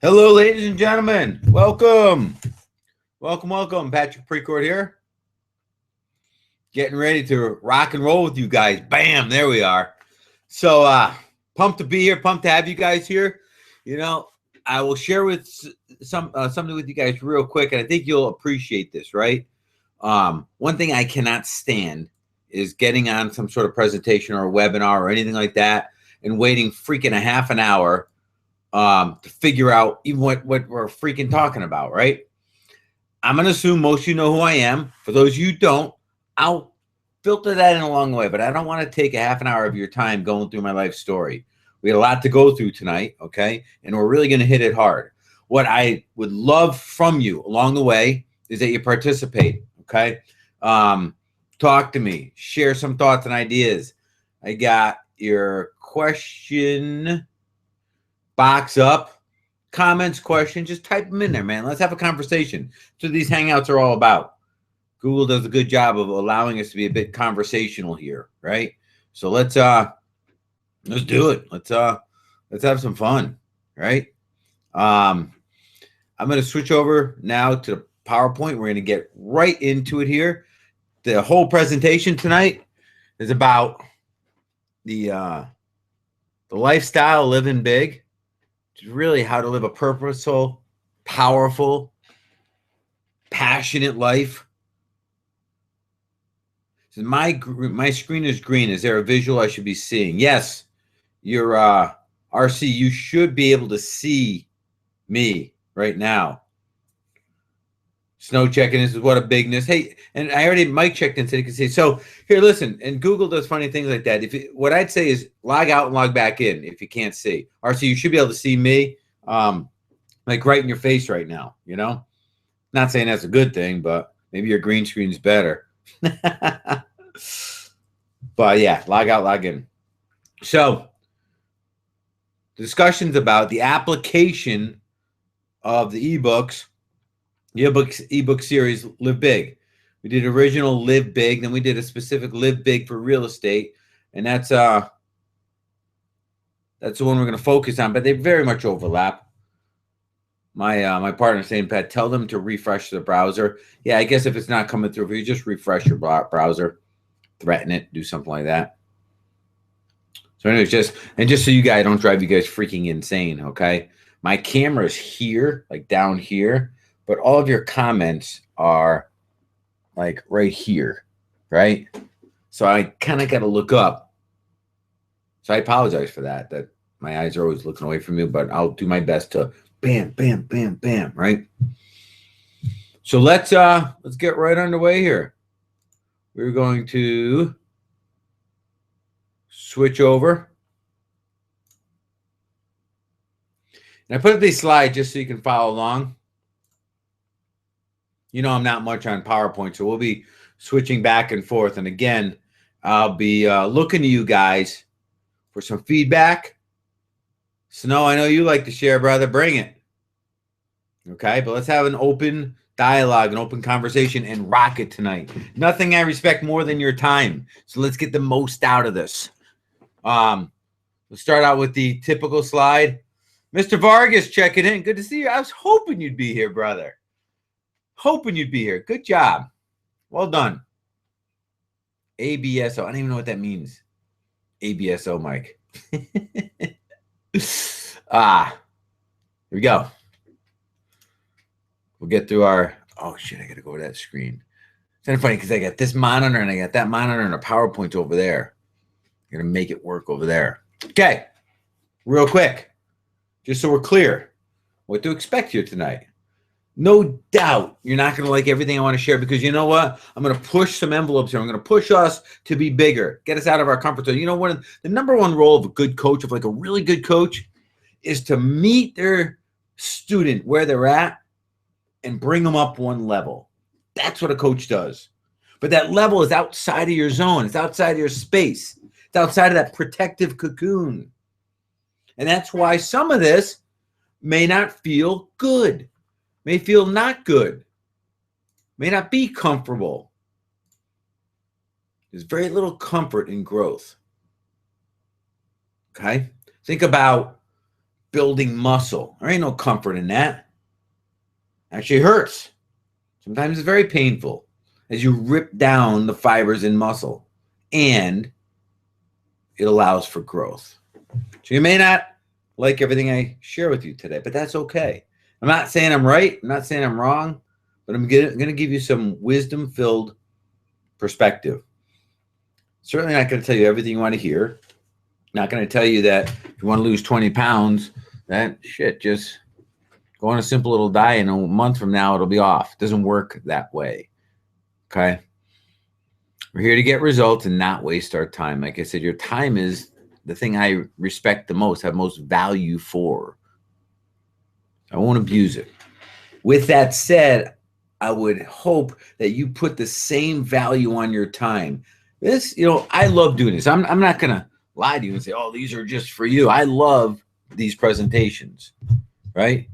Hello, ladies and gentlemen. Welcome. Welcome. Patrick Precourt here. Getting ready to rock and roll with you guys. Bam, there we are. So, pumped to be here. Pumped to have you guys here. You know, I will share with something with you guys real quick, and I think you'll appreciate this, right? One thing I cannot stand is getting on some sort of presentation or a webinar or anything like that and waiting freaking a half an hour to figure out even what we're freaking talking about, right? I'm going to assume most of you know who I am. For those of you who don't, I'll filter that in along the way, but I don't want to take a half an hour of your time going through my life story. We had a lot to go through tonight, okay? And we're really going to hit it hard. What I would love from you along the way is that you participate, okay? Talk to me. Share some thoughts and ideas. I got your question box up. Comments, questions, just type them in there, man. Let's have a conversation. That's what these hangouts are all about. Google does a good job of allowing us to be a bit conversational here, right? So let's do it. Let's have some fun, right? I'm going to switch over now to the PowerPoint. We're going to get right into it here. The whole presentation tonight is about the lifestyle living big. Really how to live a purposeful, powerful, passionate life. So my screen is green. Is there a visual I should be seeing? Yes, your RC, you should be able to see me right now. Snow checking, this is what a bigness. Hey, and I already mic checked in so you can see. So here, listen, and Google does funny things like that. What I'd say is log out and log back in if you can't see. RC, you should be able to see me, like right in your face right now. You know, not saying that's a good thing, but maybe your green screen's better. But yeah, log out, log in. So discussions about the application of the ebooks. The ebook series, Live Big. We did original Live Big, then we did a specific Live Big for real estate, and that's the one we're going to focus on. But they very much overlap. My partner saying, Pat, tell them to refresh the browser. Yeah, I guess if it's not coming through, if you just refresh your browser, threaten it, do something like that. So anyways, just so you guys don't drive you guys freaking insane, okay? My camera's here, like down here. But all of your comments are like right here, right? So I kind of got to look up. So I apologize for that my eyes are always looking away from you, but I'll do my best to bam, bam, bam, bam, right? So let's get right underway here. We're going to switch over. And I put up these slides just so you can follow along. You know, I'm not much on PowerPoint, so we'll be switching back and forth. And again, I'll be looking to you guys for some feedback. Snow, I know you like to share, brother. Bring it. Okay, but let's have an open dialogue, an open conversation, and rock it tonight. Nothing I respect more than your time. So let's get the most out of this. We'll start out with the typical slide. Mr. Vargas checking in. Good to see you. I was hoping you'd be here, brother. Hoping you'd be here. Good job. Well done. ABSO. I don't even know what that means. ABSO, Mike. Here we go. We'll get through our... Oh, shit, I got to go to that screen. It's kind of funny because I got this monitor and I got that monitor and a PowerPoint over there. I'm going to make it work over there. Okay. Real quick. Just so we're clear what to expect here tonight. No doubt you're not going to like everything I want to share because you know what? I'm going to push some envelopes here. I'm going to push us to be bigger, get us out of our comfort zone. You know, the number one role of a good coach, of like a really good coach, is to meet their student where they're at and bring them up one level. That's what a coach does. But that level is outside of your zone. It's outside of your space. It's outside of that protective cocoon. And that's why some of this may not feel good. May feel not good, may not be comfortable. There's very little comfort in growth. Okay? Think about building muscle. There ain't no comfort in that. Actually, it hurts. Sometimes it's very painful as you rip down the fibers in muscle, and it allows for growth. So you may not like everything I share with you today, but that's okay. I'm not saying I'm right. I'm not saying I'm wrong, but I'm going to give you some wisdom-filled perspective. Certainly not going to tell you everything you want to hear. Not going to tell you that if you want to lose 20 pounds, that shit, just go on a simple little diet and a month from now it'll be off. It doesn't work that way. Okay? We're here to get results and not waste our time. Like I said, your time is the thing I respect the most, have most value for. I won't abuse it. With that said, I would hope that you put the same value on your time. This, I love doing this. I'm not going to lie to you and say, oh, these are just for you. I love these presentations, right?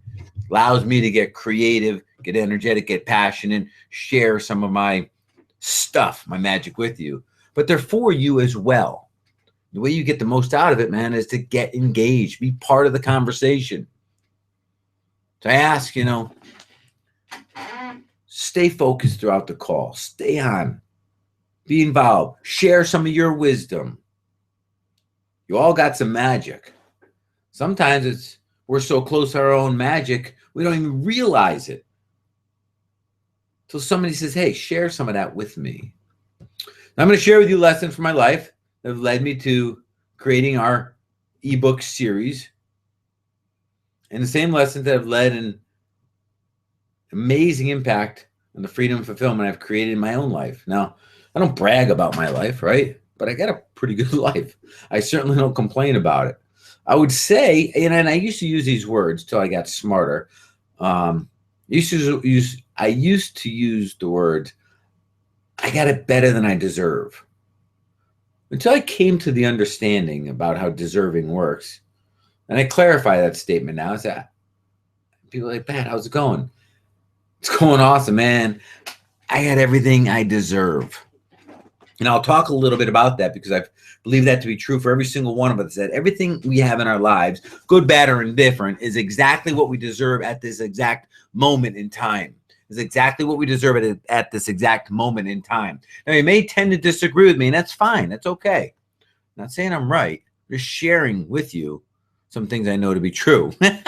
Allows me to get creative, get energetic, get passionate, share some of my stuff, my magic with you. But they're for you as well. The way you get the most out of it, man, is to get engaged, be part of the conversation. So I ask, stay focused throughout the call. Stay on. Be involved. Share some of your wisdom. You all got some magic. Sometimes we're so close to our own magic, we don't even realize it. Till somebody says, hey, share some of that with me. Now, I'm going to share with you lessons from my life that have led me to creating our ebook series. And the same lessons that have led an amazing impact on the freedom and fulfillment I've created in my own life. Now, I don't brag about my life, right? But I got a pretty good life. I certainly don't complain about it. I would say, and I used to use these words till I got smarter. I used to use the words, I got it better than I deserve. Until I came to the understanding about how deserving works. And I clarify that statement now. Is that people are like, Pat, how's it going? It's going awesome, man. I got everything I deserve. And I'll talk a little bit about that because I believe that to be true for every single one of us, that everything we have in our lives, good, bad, or indifferent, is exactly what we deserve at this exact moment in time. Is exactly what we deserve at this exact moment in time. Now, you may tend to disagree with me, and that's fine. That's okay. I'm not saying I'm right. I'm just sharing with you some things I know to be true. But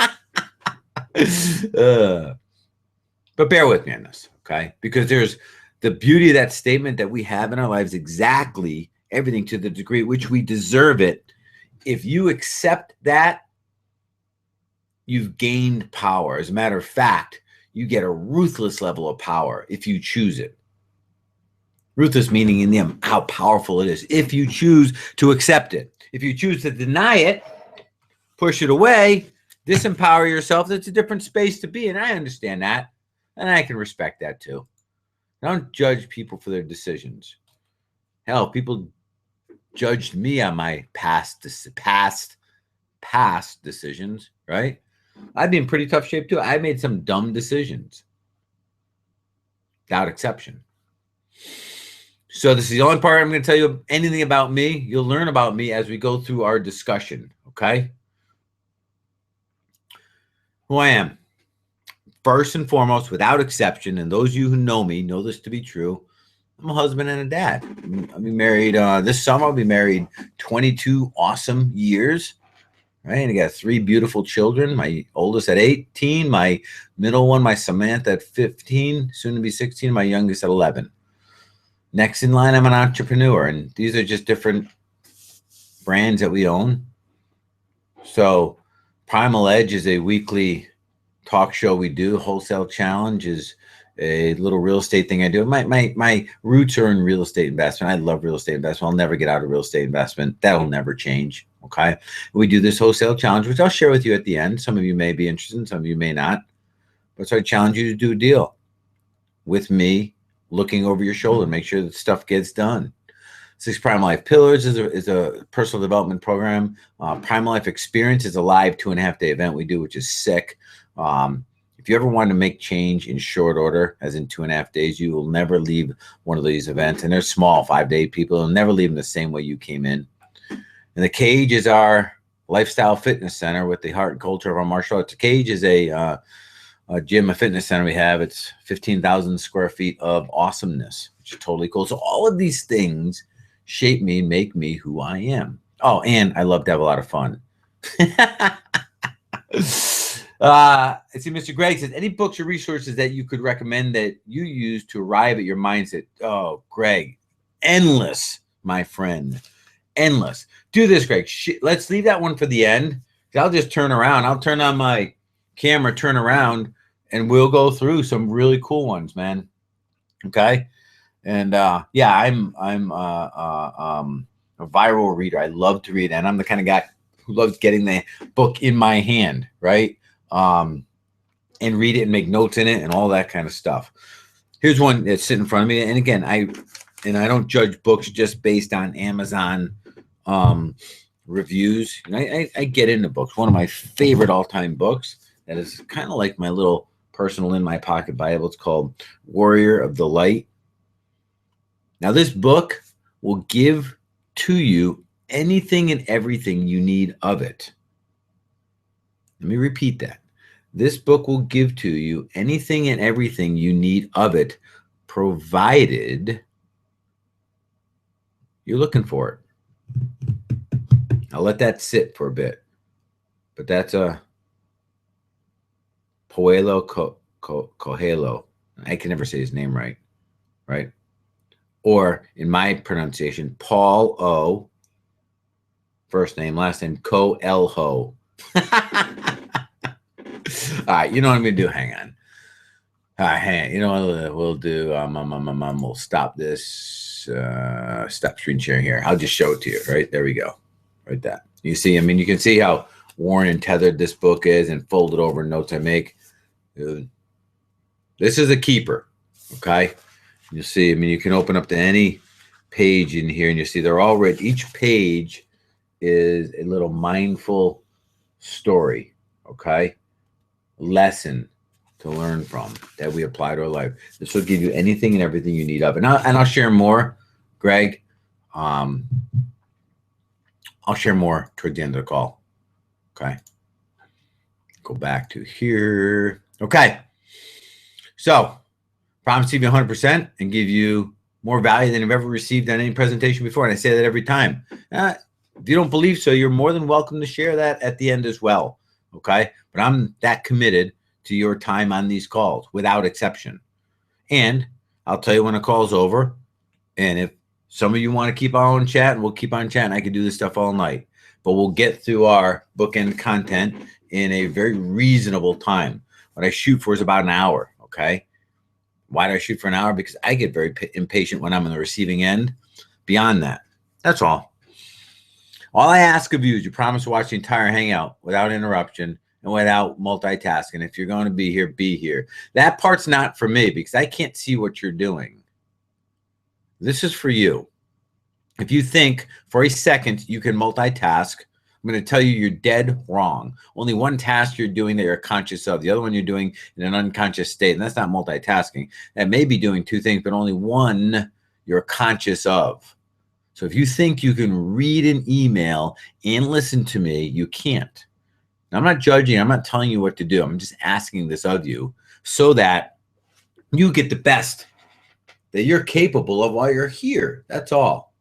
bear with me on this, okay? Because there's the beauty of that statement that we have in our lives, exactly everything to the degree which we deserve it. If you accept that, you've gained power. As a matter of fact, you get a ruthless level of power if you choose it. Ruthless meaning in them how powerful it is. If you choose to accept it. If you choose to deny it, push it away, disempower yourself, that's a different space to be. And I understand that. And I can respect that too. I don't judge people for their decisions. Hell, people judged me on my past decisions, right? I'd be in pretty tough shape too. I made some dumb decisions, without exception. So this is the only part I'm going to tell you anything about me. You'll learn about me as we go through our discussion, okay? Who I am. First and foremost, without exception, and those of you who know me know this to be true, I'm a husband and a dad. I'll be married this summer. I'll be married 22 awesome years. Right, and I got 3 beautiful children. My oldest at 18, my middle one, my Samantha, at 15, soon to be 16, my youngest at 11. Next in line, I'm an entrepreneur, and these are just different brands that we own. So Primal Edge is a weekly talk show we do. Wholesale Challenge is a little real estate thing I do. My roots are in real estate investment. I love real estate investment. I'll never get out of real estate investment. That'll never change. Okay. We do this wholesale challenge, which I'll share with you at the end. Some of you may be interested, some of you may not. But so I challenge you to do a deal with me, looking over your shoulder, make sure that stuff gets done. 6 Primal Life Pillars is a personal development program. Primal Life Experience is a live 2.5-day event we do, which is sick. If you ever want to make change in short order, as in 2.5 days, you will never leave one of these events. And they're small, 5 to 8 people. You'll never leave them the same way you came in. And the cage is our lifestyle fitness center with the heart and culture of our martial arts. The Cage is a gym, a fitness center we have. It's 15,000 square feet of awesomeness, which is totally cool. So all of these things shape me, make me who I am. Oh, and I love to have a lot of fun. I see Mr. Greg says, any books or resources that you could recommend that you use to arrive at your mindset? Oh, Greg, endless, my friend. Endless. Do this, Greg. Let's leave that one for the end. I'll just turn around. I'll turn on my camera, turn around, and we'll go through some really cool ones, man. Okay. And yeah, I'm a viral reader. I love to read, and I'm the kind of guy who loves getting the book in my hand, right? And read it and make notes in it and all that kind of stuff. Here's one that's sitting in front of me. And again, I don't judge books just based on Amazon reviews. And I get into books. One of my favorite all-time books that is kind of like my little personal in my pocket Bible. It's called Warrior of the Light. Now, this book will give to you anything and everything you need of it. Let me repeat that. This book will give to you anything and everything you need of it, provided you're looking for it. I'll let that sit for a bit. But that's a Paulo Coelho. I can never say his name right. Right? Or in my pronunciation, Paul O. First name, last name, Coelho. All right, you know what I'm going to do? Hang on. All right, hang on. You know what we'll do? We'll stop this. Stop screen sharing here. I'll just show it to you. Right? There we go. Right there. You see, I mean, you can see how worn and tethered this book is and folded over notes I make. Dude, this is a keeper. Okay? You'll see, I mean, you can open up to any page in here and you see they're all read. Each page is a little mindful story, okay? Lesson to learn from that we apply to our life. This will give you anything and everything you need of it. And I'll share more, Greg. I'll share more toward the end of the call, okay? Go back to here. Okay. So, promise to give you 100% and give you more value than you've ever received on any presentation before. And I say that every time. If you don't believe so, you're more than welcome to share that at the end as well. Okay? But I'm that committed to your time on these calls without exception. And I'll tell you when the call's over. And if some of you want to keep on chatting, we'll keep on chatting. I can do this stuff all night. But we'll get through our bookend content in a very reasonable time. What I shoot for is about an hour. Okay? Why do I shoot for an hour? Because I get very impatient when I'm on the receiving end. Beyond that, that's all. All I ask of you is you promise to watch the entire hangout without interruption and without multitasking. If you're going to be here, be here. That part's not for me because I can't see what you're doing. This is for you. If you think for a second you can multitask, I'm going to tell you you're dead wrong. Only one task you're doing that you're conscious of. The other one you're doing in an unconscious state. And that's not multitasking. That may be doing two things, but only one you're conscious of. So if you think you can read an email and listen to me, you can't. Now, I'm not judging. I'm not telling you what to do. I'm just asking this of you so that you get the best that you're capable of while you're here. That's all.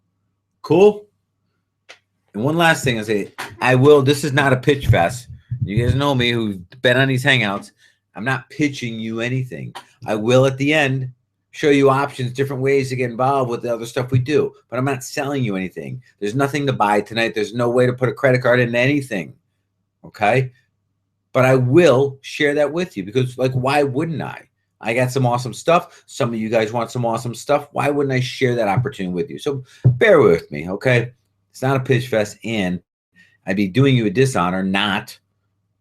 Cool? And one last thing I say, this is not a pitch fest. You guys know me who've been on these hangouts. I'm not pitching you anything. I will at the end show you options, different ways to get involved with the other stuff we do. But I'm not selling you anything. There's nothing to buy tonight. There's no way to put a credit card into anything. Okay? But I will share that with you because, like, why wouldn't I? I got some awesome stuff. Some of you guys want some awesome stuff. Why wouldn't I share that opportunity with you? So bear with me, okay? It's not a pitch fest, and I'd be doing you a dishonor not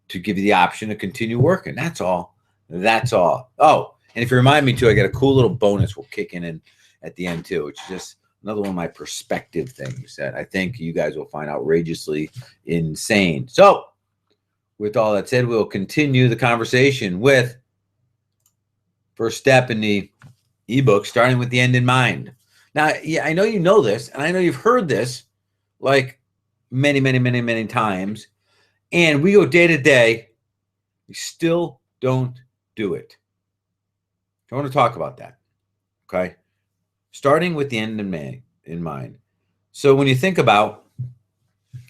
to give you the option to continue working. That's all. That's all. Oh, and if you remind me to, I got a cool little bonus we'll kick in at the end too, which is just another one of my perspective things that I think you guys will find outrageously insane. So with all that said, we'll continue the conversation with first step in the ebook, starting with the end in mind. Now, yeah, I know you know this, and I know you've heard this like many, many, many, many times, And we go day to day, we still don't do it. I want to talk about that, okay? Starting with the end in mind. So when you think about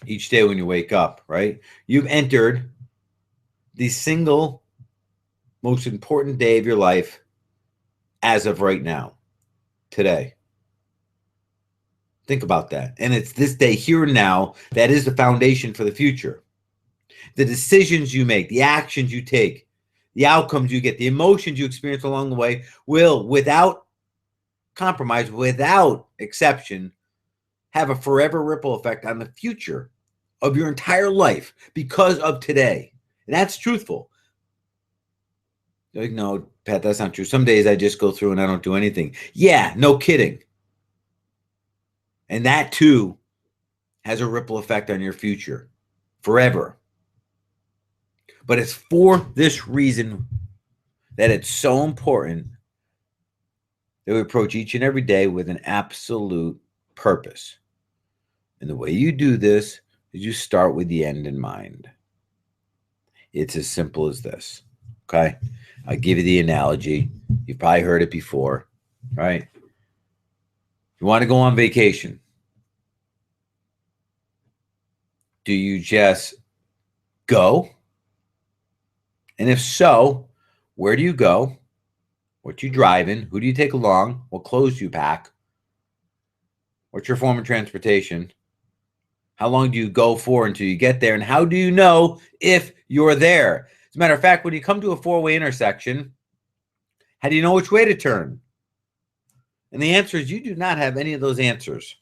each day when you wake up, right, you've entered the single most important day of your life as of right now, today. Think about that. And it's this day here and now that is the foundation for the future. The decisions you make, the actions you take, the outcomes you get, the emotions you experience along the way will, without compromise, without exception, have a forever ripple effect on the future of your entire life because of today. And that's truthful. You're like, no, Pat, that's not true. Some days I just go through and I don't do anything. Yeah, no kidding. And that too has a ripple effect on your future forever. But it's for this reason that it's so important that we approach each and every day with an absolute purpose. And the way you do this is you start with the end in mind. It's as simple as this, okay? I'll give you the analogy. You've probably heard it before, right? You want to go on vacation. Do you just go? And if so, where do you go? What you driving? Who do you take along? What clothes do you pack? What's your form of transportation? How long do you go for until you get there? And how do you know if you're there? As a matter of fact, when you come to a four-way intersection, how do you know which way to turn? And the answer is you do not have any of those answers.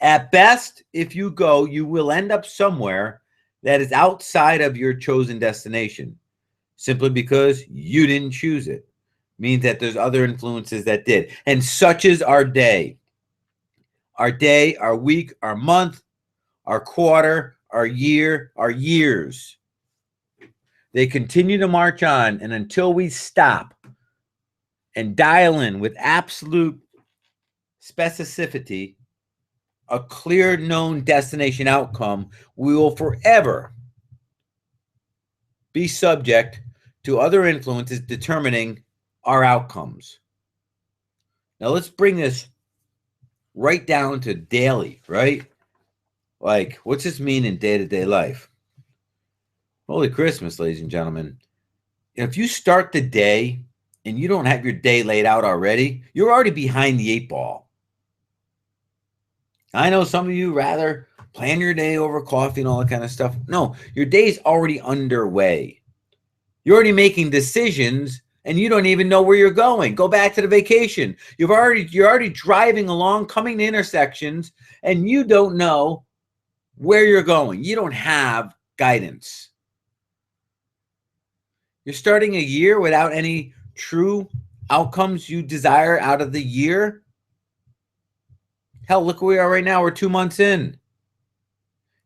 At best, if you go, you will end up somewhere that is outside of your chosen destination, simply because you didn't choose it. Means that there's other influences that did. And such is our day. Our day, our week, our month, our quarter, our year, our years. They continue to march on, and until we stop and dial in with absolute specificity a clear known destination outcome, we will forever be subject to other influences determining our outcomes. Now let's bring this right down to daily, right? Like, what's this mean in day-to-day life? Holy Christmas, ladies and gentlemen. If you start the day and you don't have your day laid out already, you're already behind the eight ball. I know some of you rather plan your day over coffee and all that kind of stuff. No, your day's already underway. You're already making decisions and you don't even know where you're going. Go back to the vacation. You're already driving along, coming to intersections, and you don't know where you're going. You don't have guidance. You're starting a year without any true outcomes you desire out of the year. Hell, look where we are right now. We're 2 months in.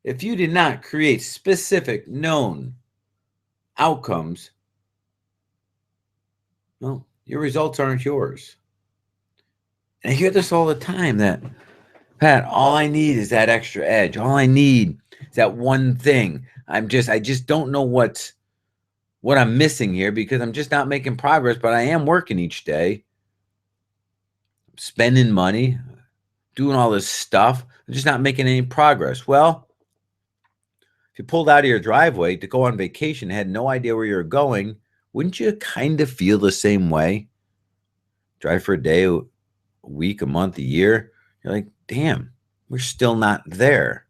If you did not create specific, known outcomes, well, your results aren't yours. And I hear this all the time that, Pat, all I need is that extra edge. All I need is that one thing. I just don't know what I'm missing here because I'm just not making progress, but I am working each day, spending money, doing all this stuff. I'm just not making any progress. Well, if you pulled out of your driveway to go on vacation, had no idea where you're going, wouldn't you kind of feel the same way? Drive for a day, a week, a month, a year. You're like, damn, we're still not there.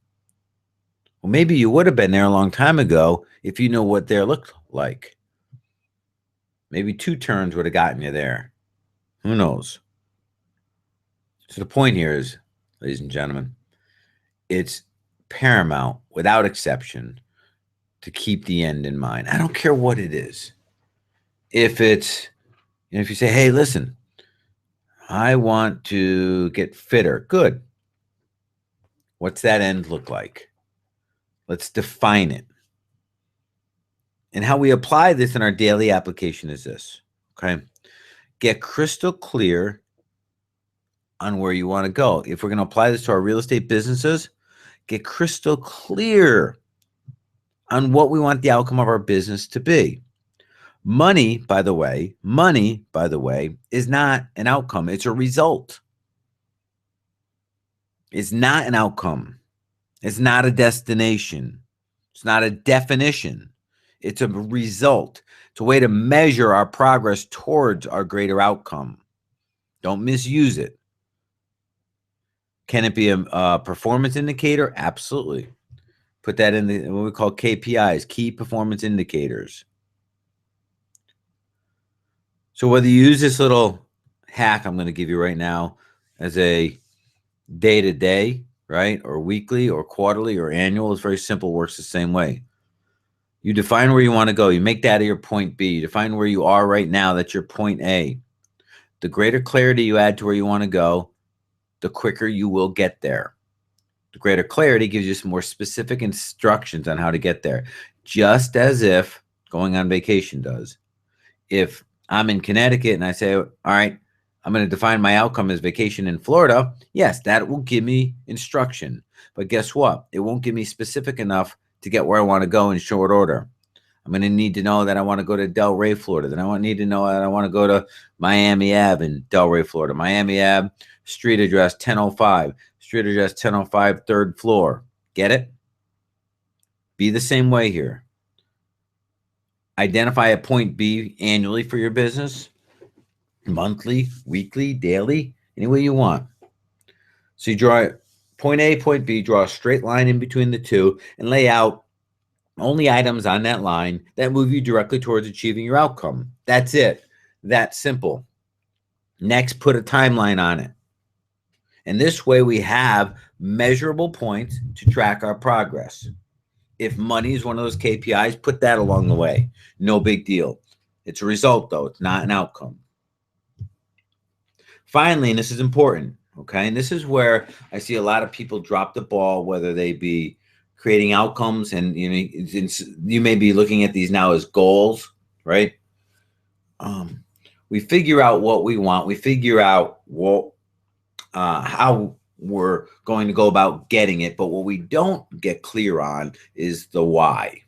Well, maybe you would have been there a long time ago if you know what there looked like. Maybe 2 turns would have gotten you there. Who knows? So the point here is, ladies and gentlemen, it's paramount, without exception, to keep the end in mind. I don't care what it is. If it's, if you say, hey, listen, I want to get fitter. Good. What's that end look like? Let's define it. And how we apply this in our daily application is this, okay? Get crystal clear on where you want to go. If we're going to apply this to our real estate businesses, get crystal clear on what we want the outcome of our business to be. Money, by the way, is not an outcome. It's a result. It's not an outcome. It's not a destination. It's not a definition. It's a result. It's a way to measure our progress towards our greater outcome. Don't misuse it. Can it be a performance indicator? Absolutely. Put that in what we call KPIs, key performance indicators. So whether you use this little hack I'm going to give you right now as a day-to-day, right, or weekly or quarterly or annual, it's very simple, works the same way. You define where you want to go. You make that your point B. You define where you are right now. That's your point A. The greater clarity you add to where you want to go, the quicker you will get there. The greater clarity gives you some more specific instructions on how to get there, just as if going on vacation does. If I'm in Connecticut and I say, all right, I'm going to define my outcome as vacation in Florida, yes, that will give me instruction. But guess what? It won't give me specific enough to get where I want to go in short order. I'm going to need to know that I want to go to Delray, Florida. Then I need to know that I want to go to Miami Ave in Delray, Florida. Miami Ave, street address 1005. Street address 1005, third floor. Get it? Be the same way here. Identify a point B annually for your business, monthly, weekly, daily, any way you want. So you draw point A, point B, draw a straight line in between the two, and lay out only items on that line that move you directly towards achieving your outcome. That's it. That's simple. Next, put a timeline on it. And this way we have measurable points to track our progress. If money is one of those KPIs, put that along the way. No big deal. It's a result, though. It's not an outcome. Finally, and this is important, okay? And this is where I see a lot of people drop the ball, whether they be creating outcomes, and you may be looking at these now as goals, right? We figure out what we want. We figure out how we're going to go about getting it, but what we don't get clear on is the why.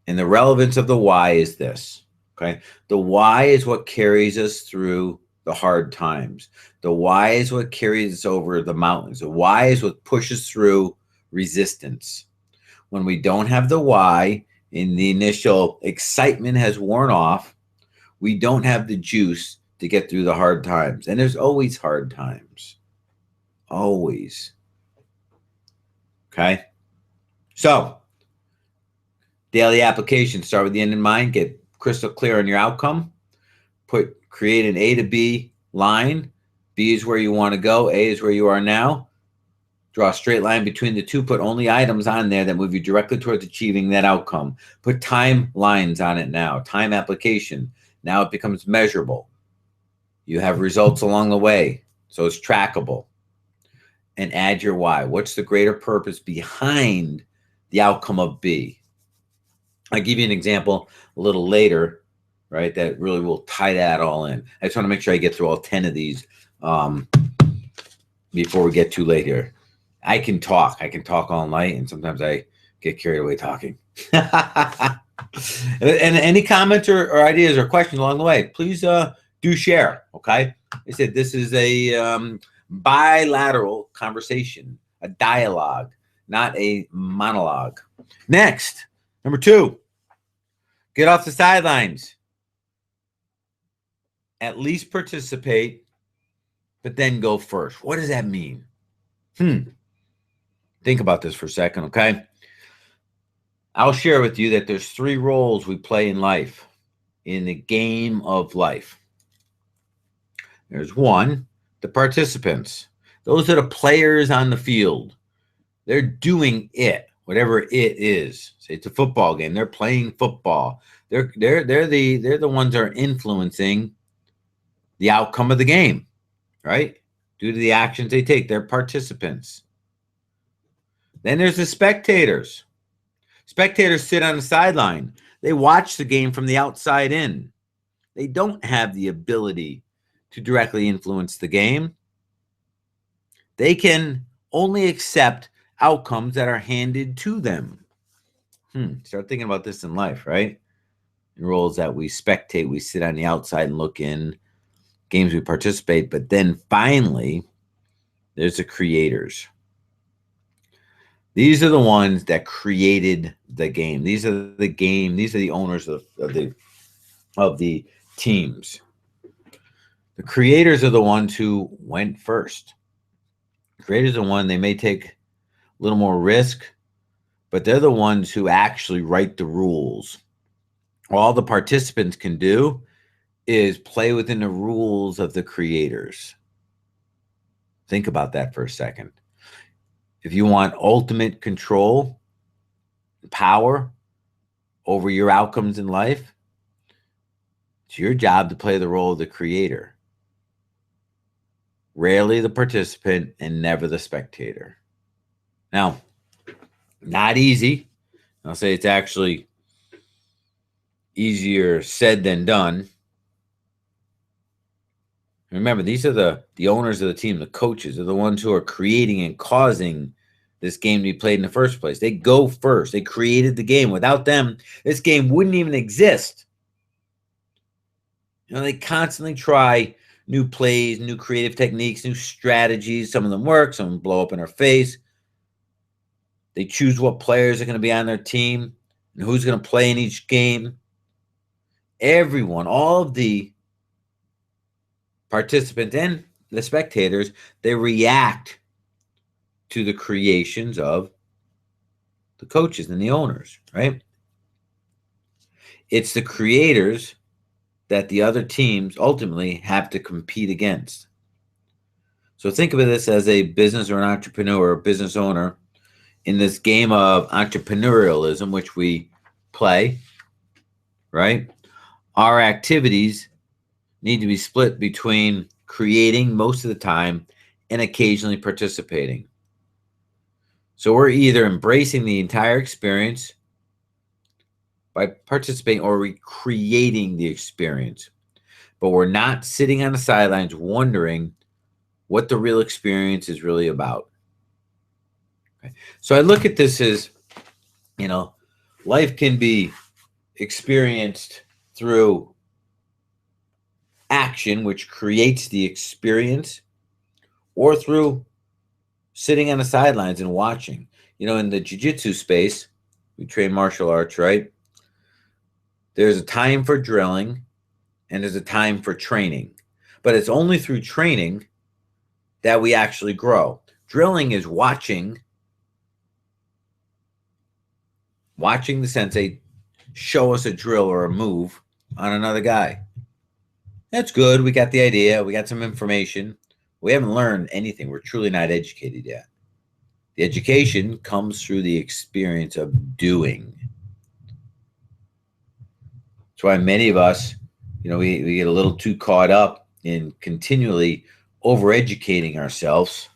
And the relevance of the why is this, okay? The why is what carries us through the hard times. The why is what carries us over the mountains. The why is what pushes through resistance. When we don't have the why and the initial excitement has worn off, we don't have the juice to get through the hard times. And there's always hard times. Always. Okay? So, daily application. Start with the end in mind. Get crystal clear on your outcome. Create an A to B line. B is where you want to go. A is where you are now. Draw a straight line between the two. Put only items on there that move you directly towards achieving that outcome. Put time lines on it now. Time application. Now it becomes measurable. You have results along the way, so it's trackable. And add your why. What's the greater purpose behind the outcome of B? I'll give you an example a little later, right, that really will tie that all in. I just want to make sure I get through all 10 of these before we get too late here. I can talk all night, and sometimes I get carried away talking. And any comments or ideas or questions along the way, please do share, okay? I said this is a bilateral conversation, a dialogue, not a monologue. Next, number 2, get off the sidelines. At least participate, but then go first. What does that mean? Think about this for a second, okay? I'll share with you that there's 3 roles we play in life, in the game of life. There's 1, the participants. Those are the players on the field. They're doing it, whatever it is. Say it's a football game. They're playing football. They're the ones that are influencing the outcome of the game, right? Due to the actions they take. They're participants. Then there's the spectators. Spectators sit on the sideline. They watch the game from the outside in. They don't have the ability to directly influence the game. They can only accept outcomes that are handed to them. Start thinking about this in life, right? In roles that we spectate, we sit on the outside and look in, games we participate, but then finally, there's the creators. These are the ones that created the game. These are the owners of the teams. The creators are the ones who went first. The creators are the one, they may take a little more risk, but they're the ones who actually write the rules. All the participants can do is play within the rules of the creators. Think about that for a second. If you want ultimate control, power over your outcomes in life, it's your job to play the role of the creator. Rarely the participant and never the spectator. Now, not easy. I'll say it's actually easier said than done. Remember, these are the owners of the team, the coaches, are the ones who are creating and causing this game to be played in the first place. They go first. They created the game. Without them, this game wouldn't even exist. They constantly try new plays, new creative techniques, new strategies. Some of them work, some of them blow up in our face. They choose what players are going to be on their team and who's going to play in each game. Everyone, all of the participants and the spectators, they react to the creations of the coaches and the owners, right? It's the creators that the other teams ultimately have to compete against. So think of this as a business or an entrepreneur or business owner in this game of entrepreneurialism, which we play, right? Our activities need to be split between creating most of the time and occasionally participating. So we're either embracing the entire experience by participating or recreating the experience. But we're not sitting on the sidelines wondering what the real experience is really about. Okay. So I look at this as, life can be experienced through action, which creates the experience, or through sitting on the sidelines and watching. In the jiu-jitsu space, we train martial arts, right? There's a time for drilling and there's a time for training. But it's only through training that we actually grow. Drilling is watching the sensei show us a drill or a move on another guy. That's good. We got the idea. We got some information. We haven't learned anything. We're truly not educated yet. The education comes through the experience of doing. That's why many of us, we get a little too caught up in continually overeducating ourselves,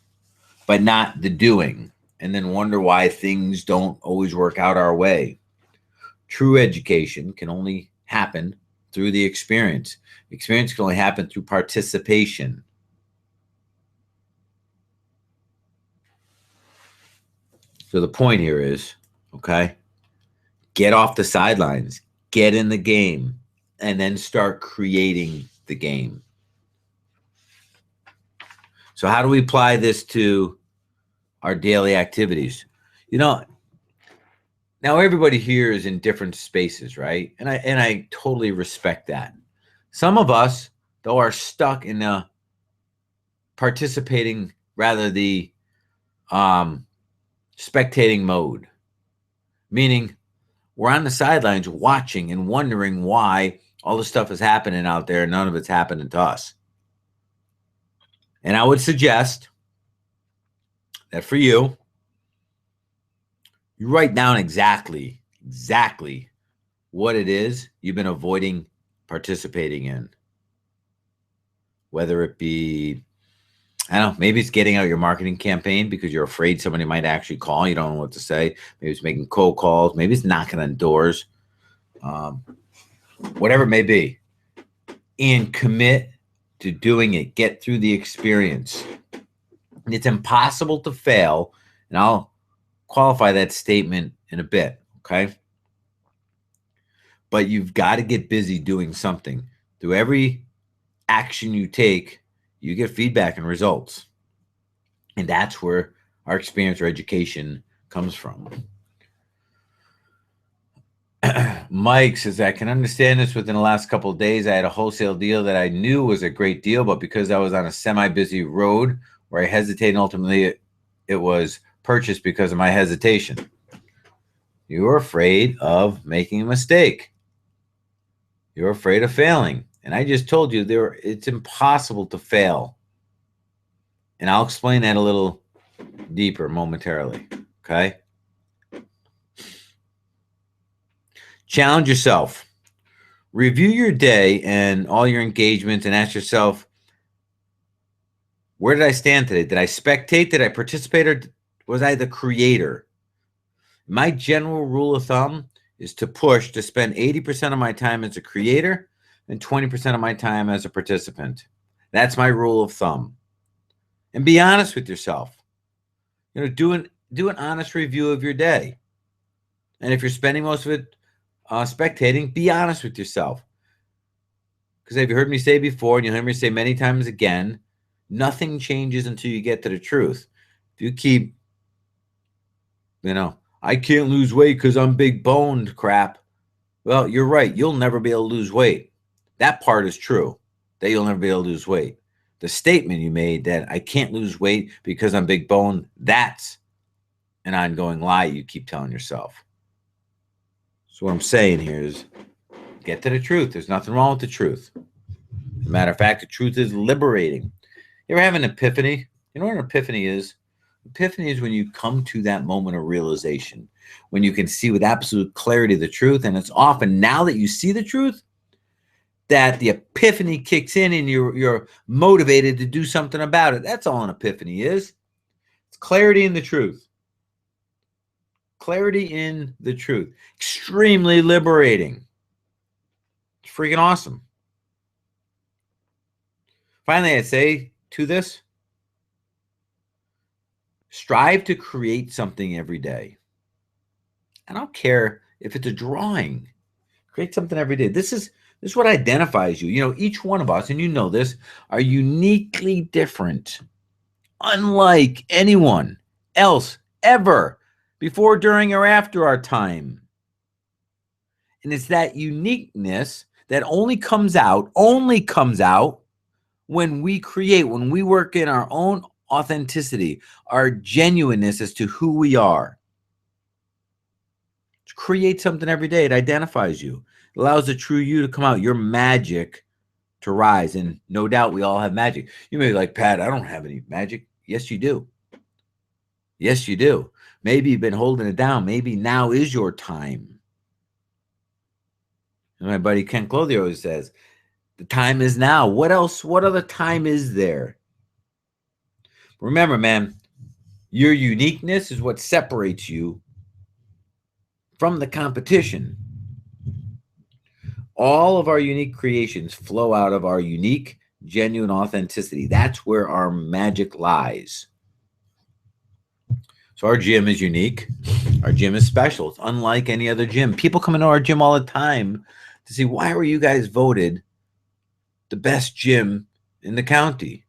but not the doing, and then wonder why things don't always work out our way. True education can only happen through the experience. Experience can only happen through participation. So the point here is, get off the sidelines, get in the game, and then start creating the game. So how do we apply this to our daily activities? Now everybody here is in different spaces, right? And I totally respect that. Some of us, though, are stuck in the participating, rather the spectating mode, meaning we're on the sidelines watching and wondering why all this stuff is happening out there and none of it's happening to us. And I would suggest that for you write down exactly what it is you've been avoiding participating in. Whether it be, maybe it's getting out your marketing campaign because you're afraid somebody might actually call. You don't know what to say. Maybe it's making cold calls. Maybe it's knocking on doors. Whatever it may be. And commit to doing it. Get through the experience. And it's impossible to fail. And I'll qualify that statement in a bit, okay? But you've got to get busy doing something. Through every action you take, you get feedback and results. And that's where our experience or education comes from. Mike says, I can understand this. Within the last couple of days, I had a wholesale deal that I knew was a great deal, but because I was on a semi-busy road where I hesitated, ultimately it was purchased because of my hesitation. You're afraid of making a mistake. You're afraid of failing. And I just told you it's impossible to fail. And I'll explain that a little deeper momentarily, okay? Challenge yourself. Review your day and all your engagements and ask yourself, where did I stand today? Did I spectate? Did I participate? Or was I the creator? My general rule of thumb is to spend 80% of my time as a creator and 20% of my time as a participant. That's my rule of thumb. And be honest with yourself. Do an honest review of your day. And if you're spending most of it spectating, be honest with yourself. Because have you heard me say before, and you'll hear me say many times again, nothing changes until you get to the truth. If you keep, I can't lose weight because I'm big boned crap. Well, you're right. You'll never be able to lose weight. That part is true, that you'll never be able to lose weight. The statement you made that I can't lose weight because I'm big boned, that's an ongoing lie you keep telling yourself. So what I'm saying here is get to the truth. There's nothing wrong with the truth. As a matter of fact, the truth is liberating. You ever have an epiphany? You know what an epiphany is? Epiphany is when you come to that moment of realization, when you can see with absolute clarity the truth. And it's often now that you see the truth that the epiphany kicks in and you're motivated to do something about it. That's all an epiphany is. It's clarity in the truth. Clarity in the truth. Extremely liberating. It's freaking awesome. Finally, I'd say to this, strive to create something every day. I don't care if it's a drawing. Create something every day. This is what identifies you. Each one of us, and you know this, are uniquely different, unlike anyone else ever, before, during, or after our time. And it's that uniqueness that only comes out when we create, when we work in our own authenticity, our genuineness as to who we are. Create something every day. It identifies you. It allows the true you to come out, your magic to rise. And no doubt we all have magic. You may be like, Pat, I don't have any magic. Yes, you do. Yes, you do. Maybe you've been holding it down. Maybe now is your time. And my buddy Ken Clothier always says, the time is now. What else? What other time is there? Remember, man, your uniqueness is what separates you from the competition. All of our unique creations flow out of our unique, genuine authenticity. That's where our magic lies. So our gym is unique. Our gym is special. It's unlike any other gym. People come into our gym all the time to see, why were you guys voted the best gym in the county?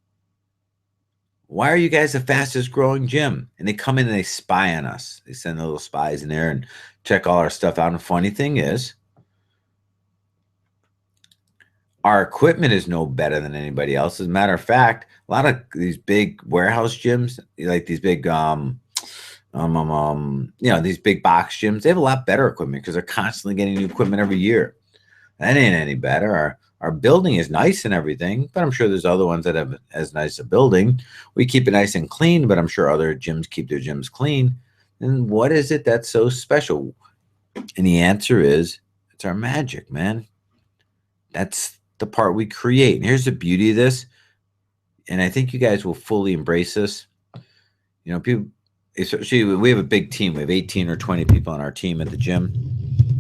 Why are you guys the fastest growing gym? And they come in and they spy on us. They send the little spies in there and check all our stuff out. And the funny thing is, our equipment is no better than anybody else. As a matter of fact, a lot of these big warehouse gyms, like these big, these big box gyms, they have a lot better equipment because they're constantly getting new equipment every year. That ain't any better. Our building is nice and everything, but I'm sure there's other ones that have as nice a building. We keep it nice and clean, but I'm sure other gyms keep their gyms clean. And what is it that's so special? And the answer is, it's our magic, man. That's the part we create. And here's the beauty of this, and I think you guys will fully embrace this. People, especially, we have a big team. We have 18 or 20 people on our team at the gym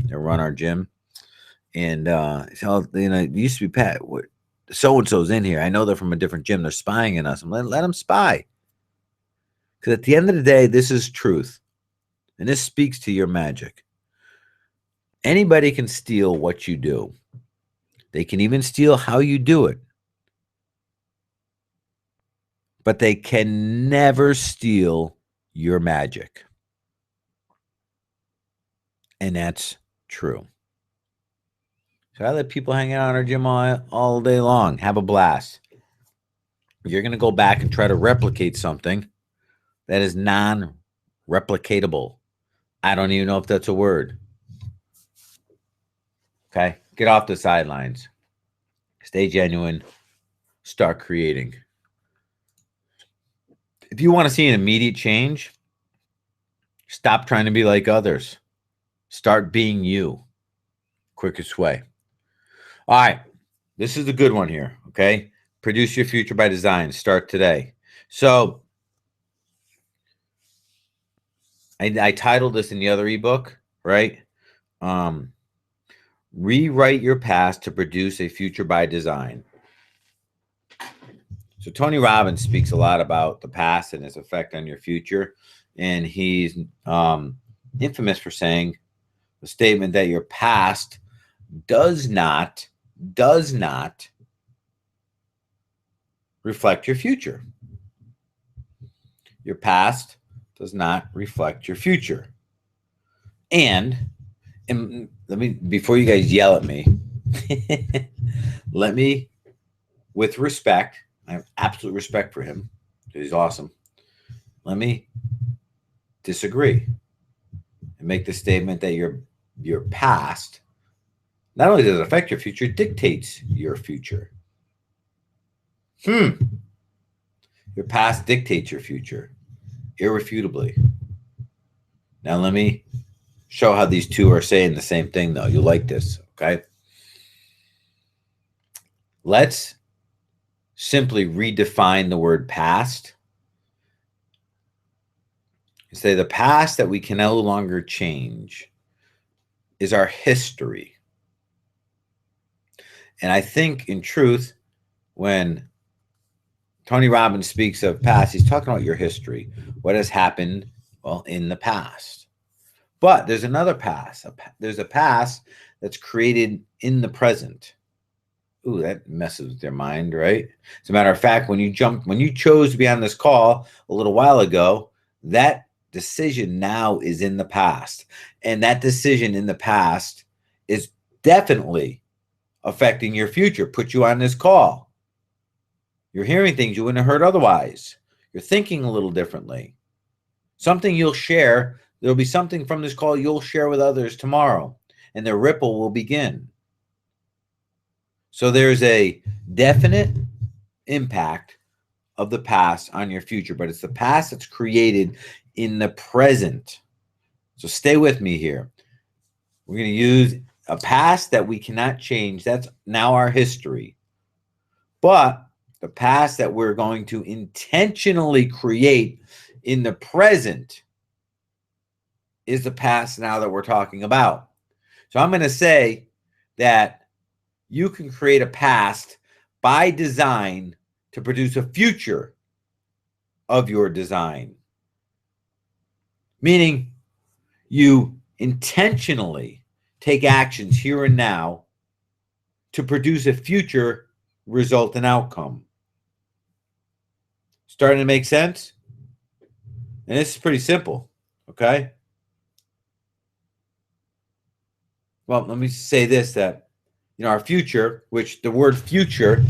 that run our gym. And it used to be, Pat, so-and-so's in here. I know they're from a different gym. They're spying on us. I'm let them spy. Because at the end of the day, this is truth. And this speaks to your magic. Anybody can steal what you do. They can even steal how you do it. But they can never steal your magic. And that's true. So I let people hang out in our gym all day long. Have a blast. You're going to go back and try to replicate something that is non-replicatable. I don't even know if that's a word. Okay? Get off the sidelines. Stay genuine. Start creating. If you want to see an immediate change, stop trying to be like others. Start being you. Quickest way. All right. This is a good one here. Okay? Produce your future by design. Start today. So I titled this in the other ebook, right? Rewrite your past to produce a future by design. So Tony Robbins speaks a lot about the past and its effect on your future. And he's infamous for saying the statement that your past does not reflect your future. Your past does not reflect your future. And let me, before you guys yell at me, let me, with respect, I have absolute respect for him. He's awesome. Let me disagree and make the statement that your past, not only does it affect your future, it dictates your future. Your past dictates your future, irrefutably. Now let me show how these two are saying the same thing, though. You'll like this, okay? Let's simply redefine the word past and say the past that we can no longer change is our history. And I think, in truth, when Tony Robbins speaks of past, he's talking about your history, what has happened, well, in the past. But there's another past. There's a past that's created in the present. Ooh, that messes with their mind, right? As a matter of fact, when you chose to be on this call a little while ago, that decision now is in the past. And that decision in the past is definitely affecting your future. Put you on this call. You're hearing things you wouldn't have heard otherwise. You're thinking a little differently. Something you'll share. There'll be something from this call you'll share with others tomorrow, and the ripple will begin. So there's a definite impact of the past on your future, but it's the past that's created in the present. So stay with me here. We're going to use a past that we cannot change. That's now our history. But the past that we're going to intentionally create in the present is the past now that we're talking about. So I'm going to say that you can create a past by design to produce a future of your design. Meaning you intentionally take actions here and now to produce a future result and outcome. Starting to make sense? And this is pretty simple, okay? Well, let me say this, that our future, which the word future,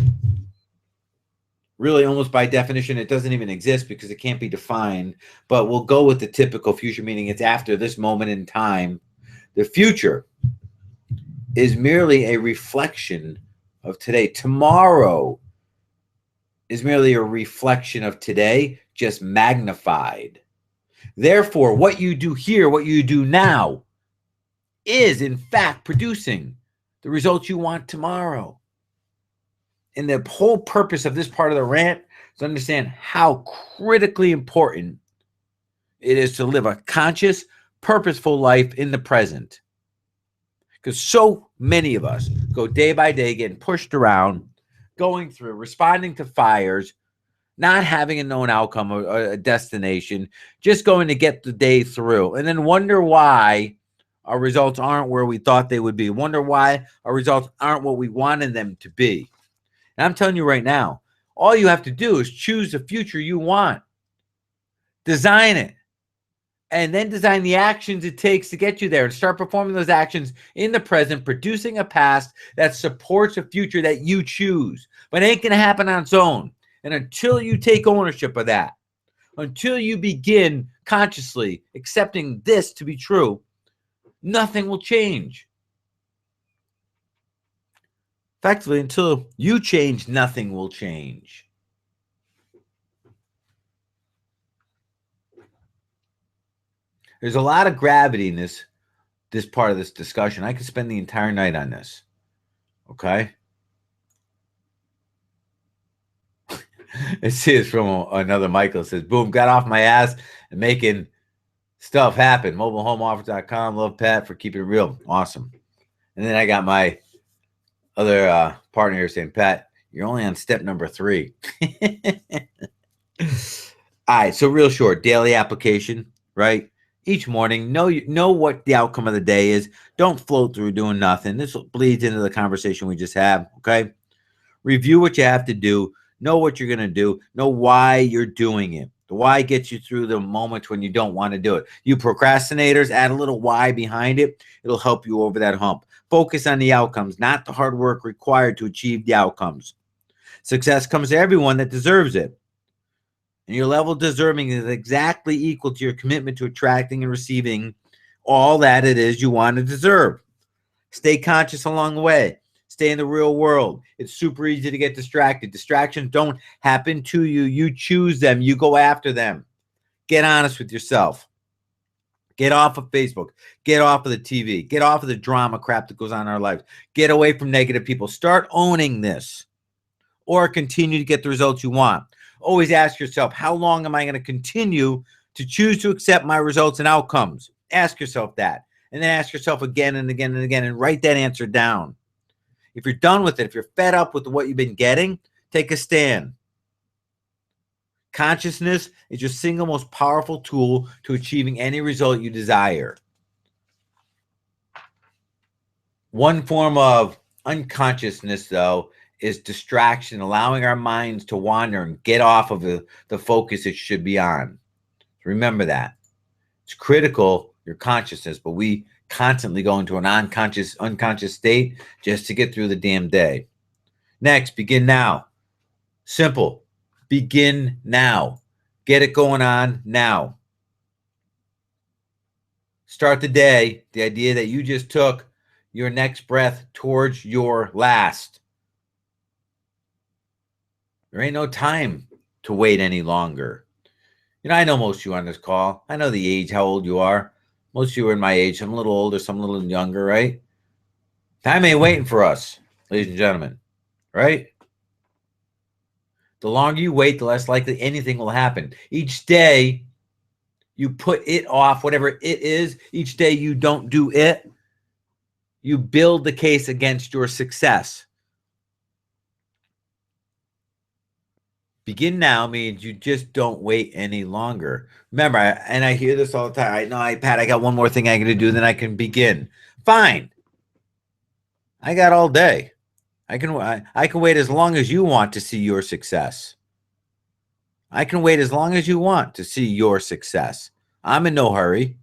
really almost by definition, it doesn't even exist because it can't be defined, but we'll go with the typical future, meaning it's after this moment in time. The future is merely a reflection of today. Tomorrow is merely a reflection of today, just magnified. Therefore, what you do here, what you do now, is in fact producing the results you want tomorrow. And the whole purpose of this part of the rant is to understand how critically important it is to live a conscious, purposeful life in the present. Because so many of us go day by day getting pushed around, going through, responding to fires, not having a known outcome or a destination, just going to get the day through, and then wonder why our results aren't where we thought they would be. Wonder why our results aren't what we wanted them to be. And I'm telling you right now, all you have to do is choose the future you want. Design it. And then design the actions it takes to get you there and start performing those actions in the present, producing a past that supports a future that you choose. But it ain't going to happen on its own. And until you take ownership of that, until you begin consciously accepting this to be true, nothing will change. Effectively, until you change, nothing will change. There's a lot of gravity in this part of this discussion. I could spend the entire night on this. Okay? This is from another Michael. It says, boom, got off my ass and making stuff happen. MobileHomeOffer.com. Love Pat for keeping it real. Awesome. And then I got my other partner here saying, Pat, you're only on step number 3. All right. So real short, daily application, right? Each morning, know what the outcome of the day is. Don't float through doing nothing. This bleeds into the conversation we just had. Okay. Review what you have to do. Know what you're going to do. Know why you're doing it. The why gets you through the moments when you don't want to do it. You procrastinators, add a little why behind it. It'll help you over that hump. Focus on the outcomes, not the hard work required to achieve the outcomes. Success comes to everyone that deserves it. And your level of deserving is exactly equal to your commitment to attracting and receiving all that it is you want to deserve. Stay conscious along the way. Stay in the real world. It's super easy to get distracted. Distractions don't happen to you. You choose them. You go after them. Get honest with yourself. Get off of Facebook. Get off of the TV. Get off of the drama crap that goes on in our lives. Get away from negative people. Start owning this, or continue to get the results you want. Always ask yourself, how long am I going to continue to choose to accept my results and outcomes? Ask yourself that. And then ask yourself again and again and again and write that answer down. If you're done with it, if you're fed up with what you've been getting, take a stand. Consciousness is your single most powerful tool to achieving any result you desire. One form of unconsciousness, though, is distraction, allowing our minds to wander and get off of the focus it should be on. Remember that. It's critical, your consciousness, but we constantly go into an unconscious state just to get through the damn day. Next, begin now. Simple. Begin now. Get it going on now. Start the day, the idea that you just took your next breath towards your last. There ain't no time to wait any longer. You know, I know most of you on this call. I know the age, how old you are. Most of you are in my age. Some a little older, some a little younger, right? Time ain't waiting for us, ladies and gentlemen, right? The longer you wait, the less likely anything will happen. Each day you put it off, whatever it is, each day you don't do it, you build the case against your success. Begin now means you just don't wait any longer. Remember, and I hear this all the time. Pat, I got one more thing I got to do, then I can begin. Fine. I got all day. I can wait as long as you want to see your success. I can wait as long as you want to see your success. I'm in no hurry.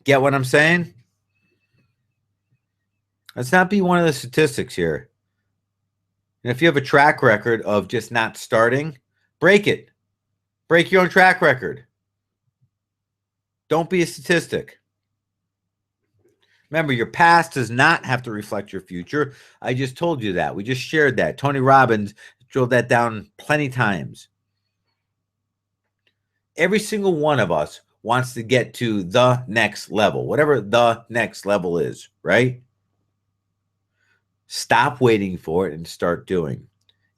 Get what I'm saying? Let's not be one of the statistics here. And if you have a track record of just not starting, break it. Break your own track record. Don't be a statistic. Remember, your past does not have to reflect your future. I just told you that. We just shared that. Tony Robbins drilled that down plenty times. Every single one of us wants to get to the next level, whatever the next level is, right? Stop waiting for it and start doing.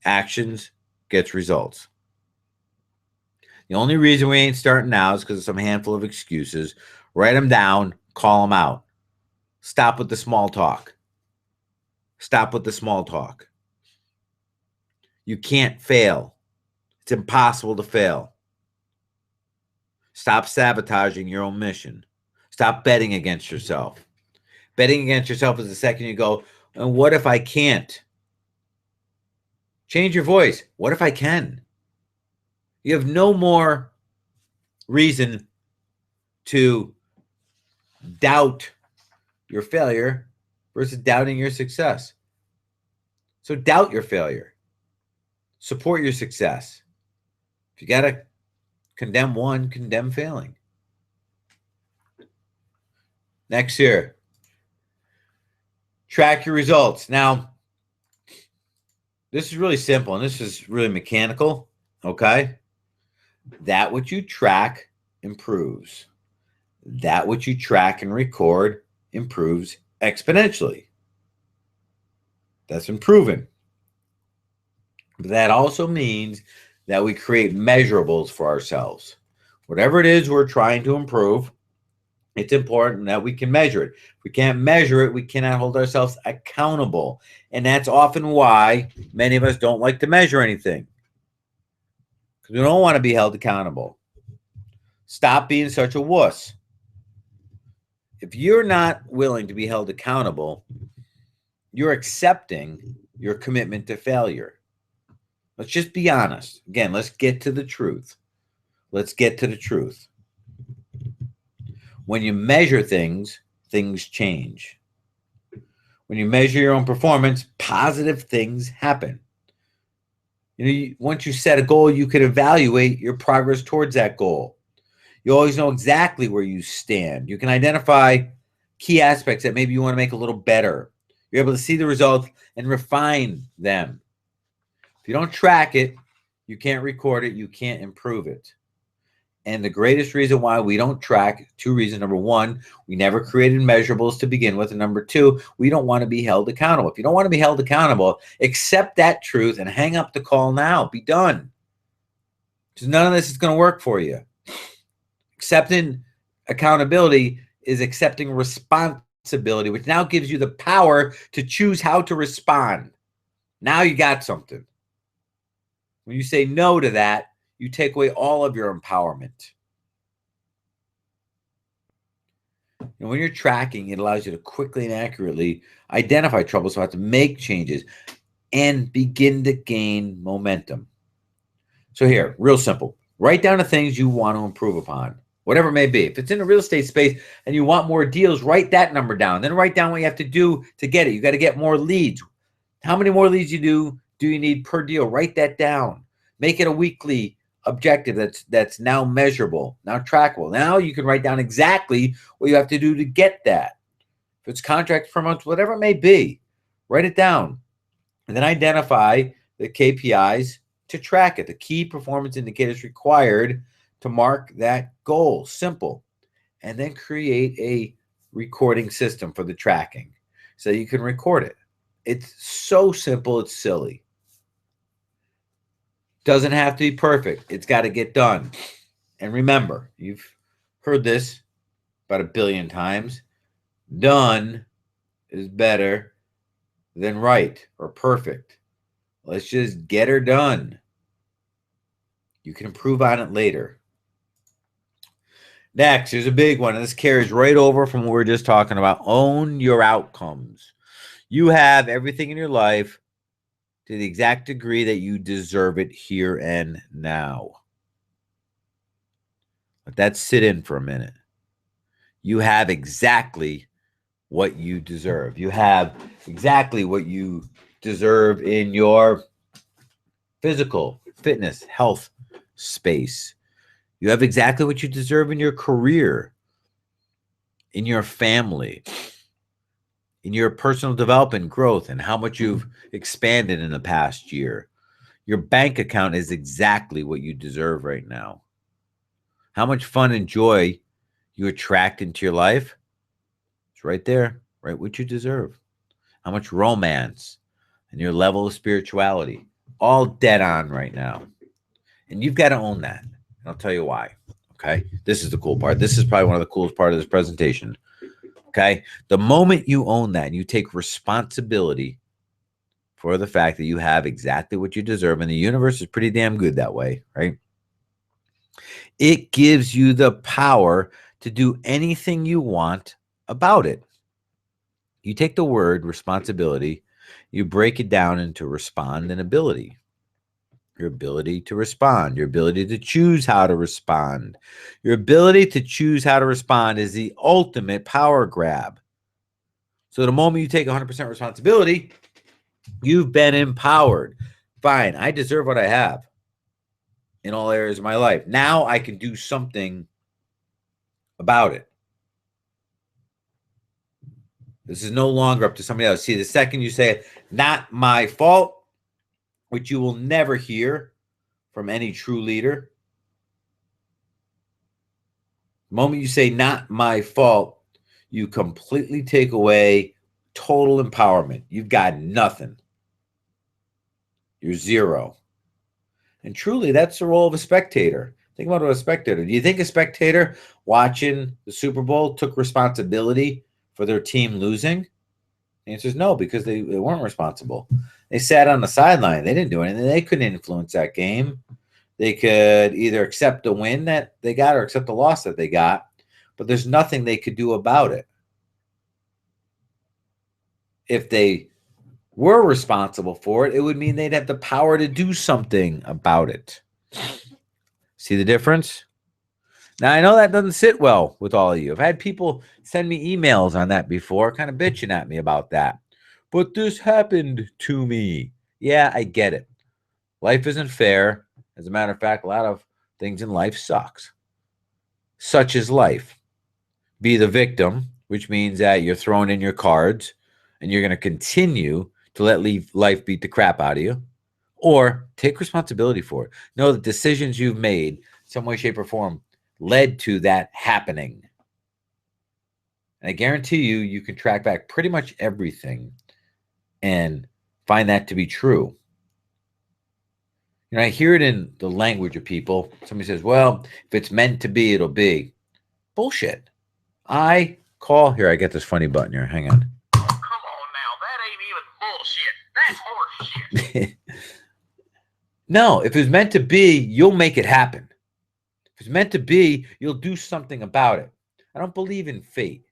Actions gets results. The only reason we ain't starting now is because of some handful of excuses. Write them down, call them out. Stop with the small talk. Stop with the small talk. You can't fail. It's impossible to fail. Stop sabotaging your own mission. Stop betting against yourself. Betting against yourself is the second you go, and what if I can't? Change your voice. What if I can? You have no more reason to doubt your failure versus doubting your success. So doubt your failure. Support your success. If you got to condemn one, condemn failing. Next here. Track your results. Now, this is really simple, and this is really mechanical, okay? That which you track improves. That which you track and record improves exponentially. That's been proven. But that also means that we create measurables for ourselves. Whatever it is we're trying to improve, it's important that we can measure it. If we can't measure it, we cannot hold ourselves accountable. And that's often why many of us don't like to measure anything, because we don't want to be held accountable. Stop being such a wuss. If you're not willing to be held accountable, you're accepting your commitment to failure. Let's just be honest. Again, let's get to the truth. Let's get to the truth. When you measure things, things change. When you measure your own performance, positive things happen. Once you set a goal, you can evaluate your progress towards that goal. You always know exactly where you stand. You can identify key aspects that maybe you want to make a little better. You're able to see the results and refine them. If you don't track it, you can't record it, you can't improve it. And the greatest reason why we don't track, two reasons. Number one, we never created measurables to begin with. And number two, we don't want to be held accountable. If you don't want to be held accountable, accept that truth and hang up the call now. Be done. Because none of this is going to work for you. Accepting accountability is accepting responsibility, which now gives you the power to choose how to respond. Now you got something. When you say no to that, you take away all of your empowerment. And when you're tracking, it allows you to quickly and accurately identify trouble, so you have to make changes and begin to gain momentum. So here, real simple. Write down the things you want to improve upon, whatever it may be. If it's in the real estate space and you want more deals, write that number down. Then write down what you have to do to get it. You got to get more leads. How many more leads do you need per deal? Write that down. Make it a weekly objective that's now measurable, now trackable. Now you can write down exactly what you have to do to get that. If it's contracts per month, whatever it may be, write it down. And then identify the KPIs to track it, the key performance indicators required to mark that goal. Simple. And then create a recording system for the tracking so you can record it. It's so simple, it's silly. Doesn't have to be perfect. It's got to get done. And remember, you've heard this about 1 billion times. Done is better than right or perfect. Let's just get her done. You can improve on it later. Next, here's a big one, and this carries right over from what we were just talking about. Own your outcomes. You have everything in your life to the exact degree that you deserve it here and now. Let that sit in for a minute. You have exactly what you deserve. You have exactly what you deserve in your physical, fitness, health space. You have exactly what you deserve in your career, in your family, in your personal development, growth, and how much you've expanded in the past year. Your bank account is exactly what you deserve right now. How much fun and joy you attract into your life, it's right there, right what you deserve. How much romance and your level of spirituality, all dead on right now. And you've got to own that. And I'll tell you why. Okay. This is the cool part. This is probably one of the coolest part of this presentation. Okay. The moment you own that and you take responsibility for the fact that you have exactly what you deserve, and the universe is pretty damn good that way, right? It gives you the power to do anything you want about it. You take the word responsibility, you break it down into respond and ability. Your ability to respond, your ability to choose how to respond. Your ability to choose how to respond is the ultimate power grab. So the moment you take 100% responsibility, you've been empowered. Fine, I deserve what I have in all areas of my life. Now I can do something about it. This is no longer up to somebody else. See, the second you say, not my fault, which you will never hear from any true leader. The moment you say, not my fault, you completely take away total empowerment. You've got nothing. You're zero. And truly, that's the role of a spectator. Think about a spectator. Do you think a spectator watching the Super Bowl took responsibility for their team losing? The answer is no, because they weren't responsible. They sat on the sideline. They didn't do anything. They couldn't influence that game. They could either accept the win that they got or accept the loss that they got, but there's nothing they could do about it. If they were responsible for it, it would mean they'd have the power to do something about it. See the difference? Now, I know that doesn't sit well with all of you. I've had people send me emails on that before, kind of bitching at me about that. But this happened to me. Yeah, I get it. Life isn't fair. As a matter of fact, a lot of things in life sucks. Such is life. Be the victim, which means that you're throwing in your cards and you're going to continue to let life beat the crap out of you, or take responsibility for it. Know the decisions you've made, some way, shape, or form, led to that happening. And I guarantee you, you can track back pretty much everything and find that to be true. You know, I hear it in the language of people. Somebody says, well, if it's meant to be, it'll be. Bullshit. I get this funny button here. Hang on. Oh, come on now. That ain't even bullshit. That's horseshit. No, if it's meant to be, you'll make it happen. If it's meant to be, you'll do something about it. I don't believe in fate.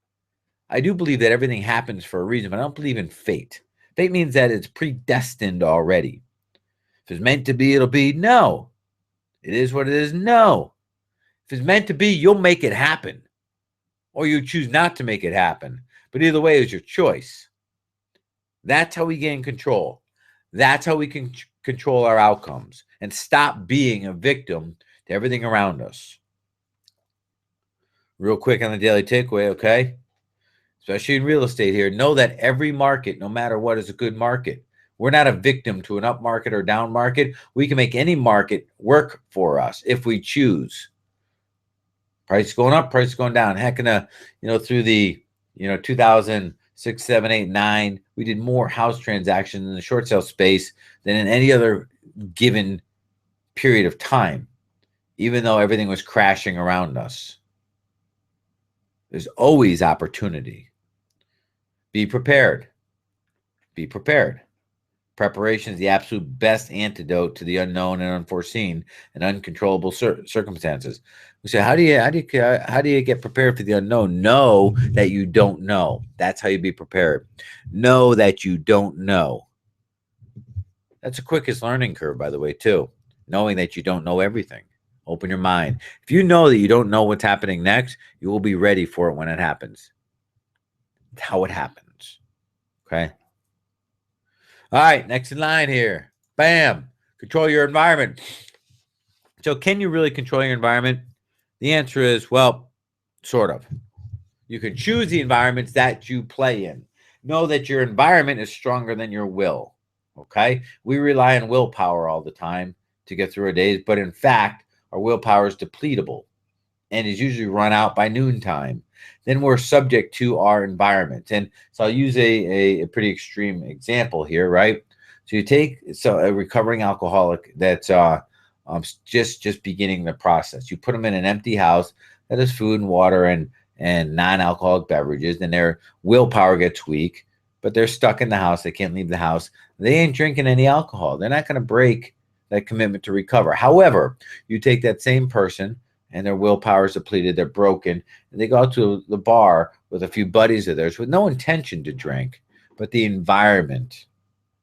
I do believe that everything happens for a reason, but I don't believe in fate. Fate means that it's predestined already. If it's meant to be, it'll be. No. It is what it is. No. If it's meant to be, you'll make it happen. Or you choose not to make it happen. But either way is your choice. That's how we gain control. That's how we can control our outcomes and stop being a victim to everything around us. Real quick on the daily takeaway, okay? Especially in real estate here, know that every market, no matter what, is a good market. We're not a victim to an up market or down market. We can make any market work for us if we choose. Price going up, price going down. Heck, through the 2006, 7, 8, 9, we did more house transactions in the short sale space than in any other given period of time, even though everything was crashing around us. There's always opportunity. Be prepared. Be prepared. Preparation is the absolute best antidote to the unknown and unforeseen and uncontrollable circumstances. We say, how do you get prepared for the unknown? Know that you don't know. That's how you be prepared. Know that you don't know. That's the quickest learning curve, by the way, too. Knowing that you don't know everything. Open your mind. If you know that you don't know what's happening next, you will be ready for it when it happens. That's how it happens. Okay? All right, next in line here. Bam. Control your environment. So can you really control your environment? The answer is, well, sort of. You can choose the environments that you play in. Know that your environment is stronger than your will. Okay? We rely on willpower all the time to get through our days, but in fact, our willpower is depletable and is usually run out by noontime. Then we're subject to our environment. And so I'll use a pretty extreme example here, right? So you take a recovering alcoholic that's just beginning the process. You put them in an empty house that has food and water and non-alcoholic beverages, and their willpower gets weak, but they're stuck in the house. They can't leave the house. They ain't drinking any alcohol. They're not going to break that commitment to recover. However, you take that same person and their willpower is depleted, they're broken, and they go out to the bar with a few buddies of theirs with no intention to drink, but the environment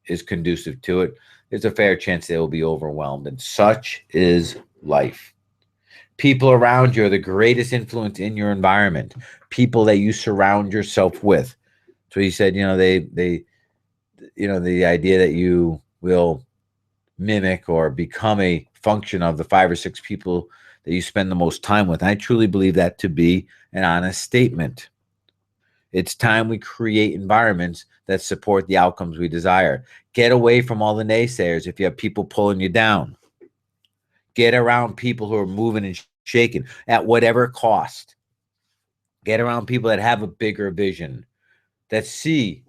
is conducive to it, there's a fair chance they will be overwhelmed. And such is life. People around you are the greatest influence in your environment. People that you surround yourself with. So he said, the idea that you will mimic or become a function of the 5 or 6 people that you spend the most time with. I truly believe that to be an honest statement. It's time we create environments that support the outcomes we desire. Get away from all the naysayers if you have people pulling you down. Get around people who are moving and shaking at whatever cost. Get around people that have a bigger vision, that see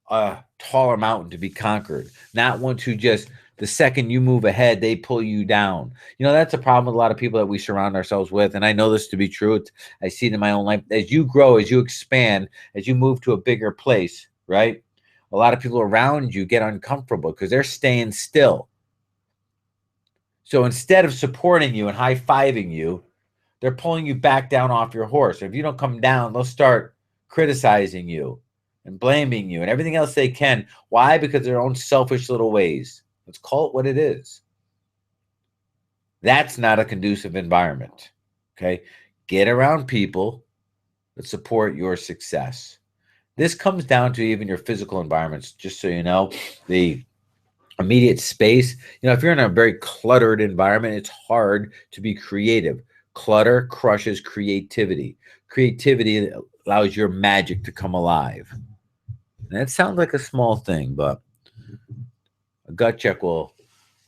a taller mountain to be conquered, not ones who just, the second you move ahead, they pull you down. That's a problem with a lot of people that we surround ourselves with. And I know this to be true. I see it in my own life. As you grow, as you expand, as you move to a bigger place, right? A lot of people around you get uncomfortable because they're staying still. So instead of supporting you and high-fiving you, they're pulling you back down off your horse. If you don't come down, they'll start criticizing you and blaming you and everything else they can. Why? Because of their own selfish little ways. Let's call it what it is. That's not a conducive environment. Okay? Get around people that support your success. This comes down to even your physical environments, just so you know. The immediate space, if you're in a very cluttered environment, it's hard to be creative. Clutter crushes creativity. Creativity allows your magic to come alive. And that sounds like a small thing, but a gut check will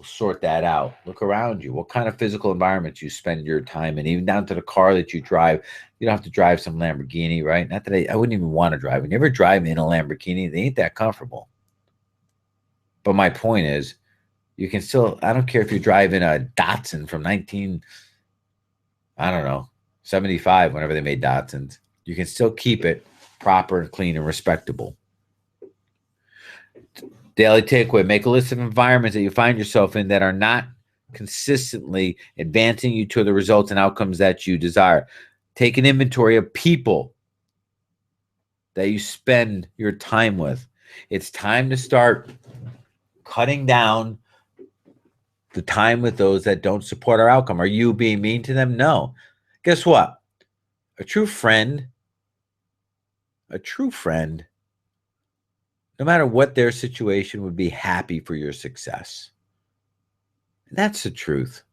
sort that out. Look around you. What kind of physical environments you spend your time in, even down to the car that you drive. You don't have to drive some Lamborghini, right? Not that I wouldn't even want to drive. When you ever drive in a Lamborghini, they ain't that comfortable. But my point is, you can still, I don't care if you drive in a Datsun from 75, whenever they made Datsuns. You can still keep it proper and clean and respectable. Daily takeaway: make a list of environments that you find yourself in that are not consistently advancing you to the results and outcomes that you desire. Take an inventory of people that you spend your time with. It's time to start cutting down the time with those that don't support our outcome. Are you being mean to them? No. Guess what? A true friend, no matter what their situation, would be happy for your success. And that's the truth.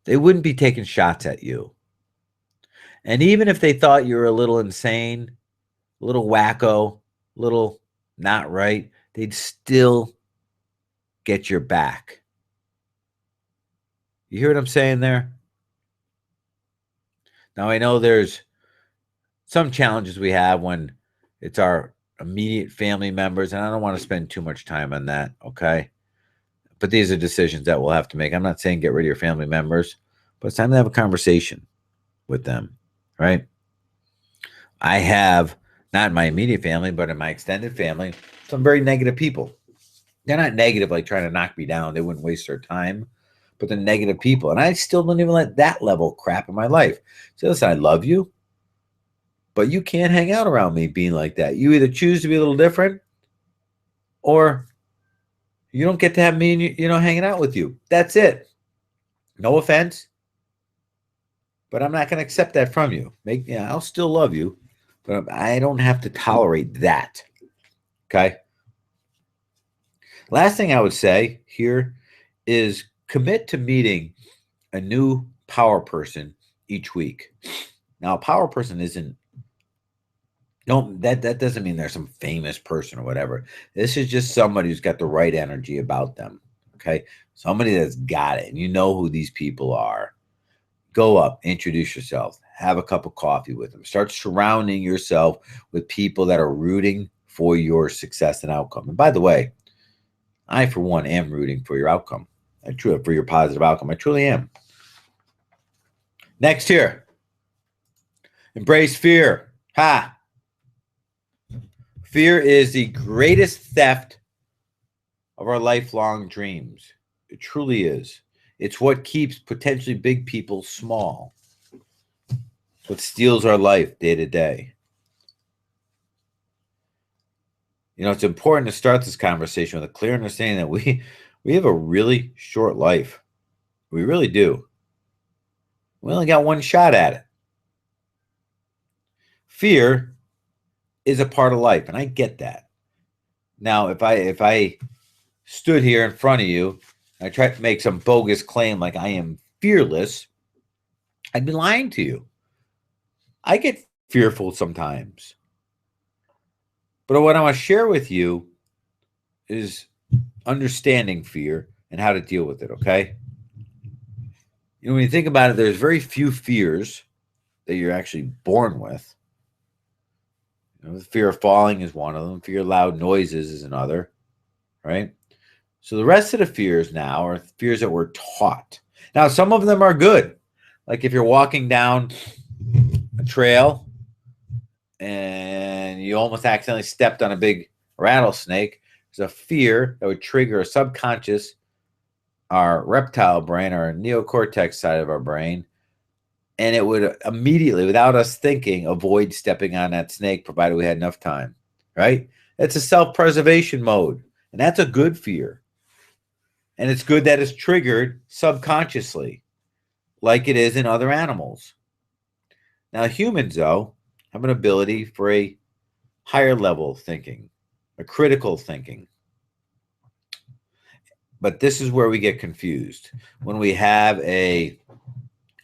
They wouldn't be taking shots at you. And even if they thought you were a little insane, a little wacko, a little not right, they'd still get your back. You hear what I'm saying there? Now, I know there's some challenges we have when it's our immediate family members, and I don't want to spend too much time on that, okay? But these are decisions that we'll have to make. I'm not saying get rid of your family members, but it's time to have a conversation with them, right? I have, not in my immediate family, but in my extended family, some very negative people. They're not negative like trying to knock me down. They wouldn't waste their time, but they're negative people. And I still don't even let that level crap in my life. So listen, I love you, but you can't hang out around me being like that. You either choose to be a little different, or you don't get to have me, hanging out with you. That's it. No offense, but I'm not going to accept that from you. I'll still love you, but I don't have to tolerate that. Okay. Last thing I would say here is commit to meeting a new power person each week. Now, a power person isn't, that doesn't mean they're some famous person or whatever. This is just somebody who's got the right energy about them. Okay. Somebody that's got it. And you know who these people are. Go up, introduce yourself, have a cup of coffee with them. Start surrounding yourself with people that are rooting for your success and outcome. And by the way, I, for one, am rooting for your outcome. For your positive outcome. I truly am. Next here. Embrace fear. Ha! Fear is the greatest theft of our lifelong dreams. It truly is. It's what keeps potentially big people small. It's what steals our life day to day. You know, it's important to start this conversation with a clear understanding that we have a really short life. We really do. We only got one shot at it. Fear is a part of life, and I get that. Now, if I stood here in front of you, and I tried to make some bogus claim like I am fearless, I'd be lying to you. I get fearful sometimes. But what I want to share with you is understanding fear and how to deal with it, okay? You know, when you think about it, there's very few fears that you're actually born with. You know, the fear of falling is one of them. Fear of loud noises is another, right? So the rest of the fears now are fears that we're taught. Now, some of them are good. Like if you're walking down a trail and you almost accidentally stepped on a big rattlesnake, there's a fear that would trigger a subconscious, our reptile brain, our neocortex side of our brain, and it would immediately, without us thinking, avoid stepping on that snake, provided we had enough time, right? It's a self-preservation mode, and that's a good fear. And it's good that it's triggered subconsciously, like it is in other animals. Now, humans, though, have an ability for a higher level thinking, a critical thinking. But this is where we get confused. When we have a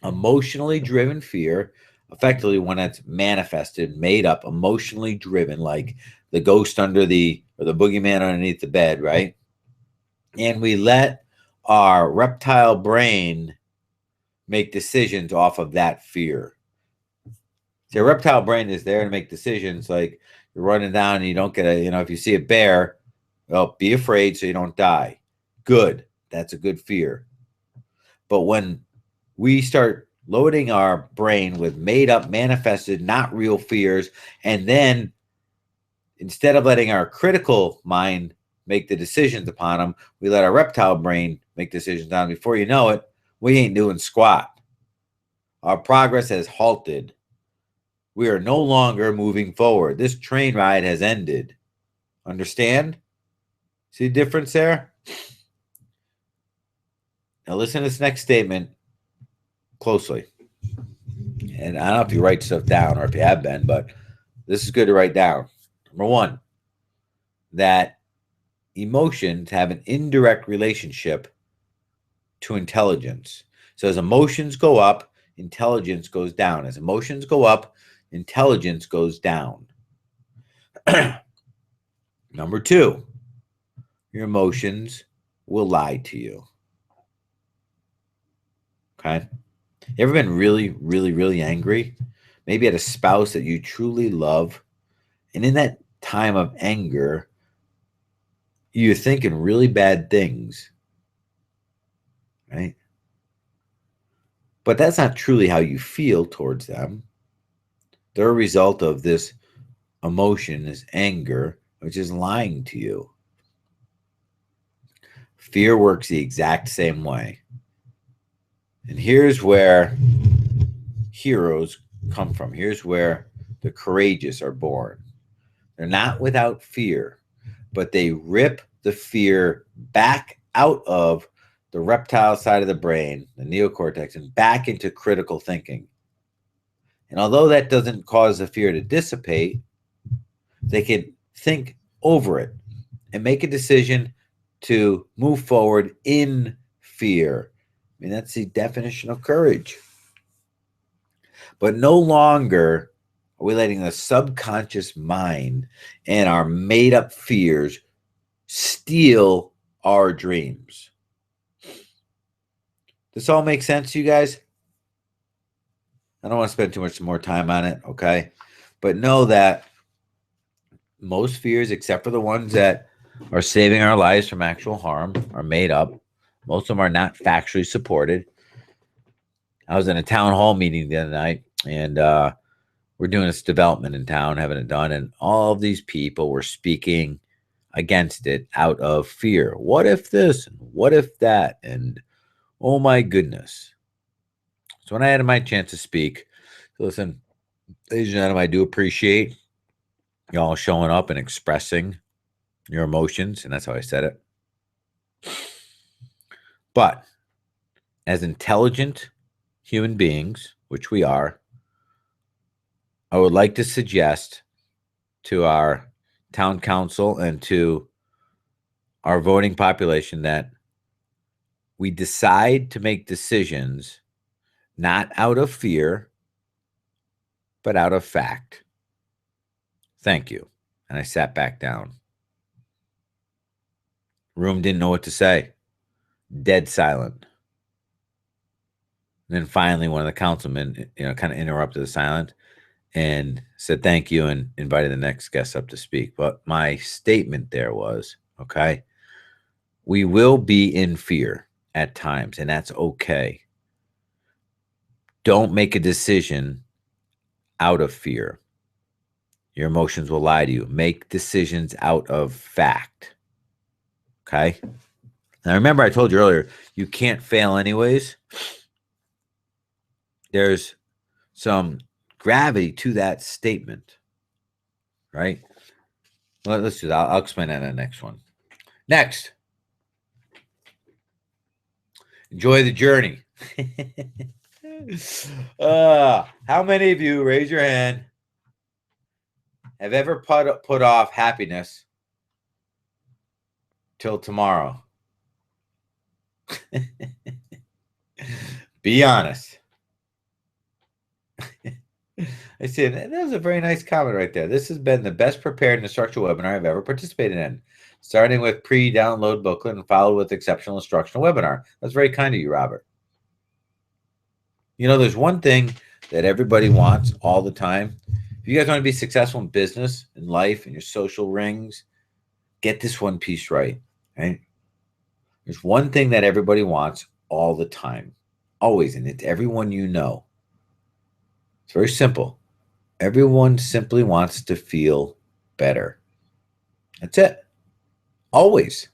emotionally driven fear, effectively when it's manifested, made up, emotionally driven, like the ghost or the boogeyman underneath the bed, right? And we let our reptile brain make decisions off of that fear. So your reptile brain is there to make decisions, like you're running down and you don't get if you see a bear, well, be afraid so you don't die. Good. That's a good fear. But when we start loading our brain with made up, manifested, not real fears, and then instead of letting our critical mind make the decisions upon them, we let our reptile brain make decisions on them. Before you know it, we ain't doing squat. Our progress has halted. We are no longer moving forward. This train ride has ended. Understand? See the difference there? Now listen to this next statement closely. And I don't know if you write stuff down or if you have been, but this is good to write down. Number one, that emotions have an indirect relationship to intelligence. So as emotions go up, intelligence goes down. As emotions go up, intelligence goes down. Number two, your emotions will lie to you. Okay? You ever been really, really, really angry? Maybe at a spouse that you truly love. And in that time of anger, you're thinking really bad things. Right? But that's not truly how you feel towards them. They're a result of this emotion, this anger, which is lying to you. Fear works the exact same way. And here's where heroes come from. Here's where the courageous are born. They're not without fear, but they rip the fear back out of the reptile side of the brain, the neocortex, and back into critical thinking. And although that doesn't cause the fear to dissipate, they can think over it and make a decision to move forward in fear. I mean, that's the definition of courage. But no longer are we letting the subconscious mind and our made-up fears steal our dreams. This all makes sense to you guys? I don't want to spend too much more time on it, okay? But know that most fears, except for the ones that are saving our lives from actual harm, are made up. Most of them are not factually supported. I was in a town hall meeting the other night, and we're doing this development in town, having it done, and all of these people were speaking against it out of fear. What if this? And what if that? And Oh my goodness. So when I had my chance to speak, listen, ladies and gentlemen, I do appreciate y'all showing up and expressing your emotions, and that's how I said it. But as intelligent human beings, which we are, I would like to suggest to our town council and to our voting population that we decide to make decisions not out of fear, but out of fact. Thank you. And I sat back down. Room didn't know what to say. Dead silent. And then finally, one of the councilmen, kind of interrupted the silence and said thank you and invited the next guest up to speak. But my statement there was, okay, we will be in fear at times, and that's okay. Don't make a decision out of fear. Your emotions will lie to you. Make decisions out of fact. Okay? Now, remember, I told you earlier, you can't fail anyways. There's some gravity to that statement, right? Well, let's do that. I'll explain that in the next one. Next, enjoy the journey. How many of you, raise your hand, have ever put off happiness till tomorrow? Be honest. I see, that was a very nice comment right there. This has been the best prepared and instructional webinar I've ever participated in, starting with pre-download booklet and followed with exceptional instructional webinar. That's very kind of you, Robert. You know, there's one thing that everybody wants all the time. If you guys want to be successful in business, in life, in your social rings, get this one piece right. There's one thing that everybody wants all the time, always, and it's everyone you know. It's very simple. Everyone simply wants to feel better. That's it. Always.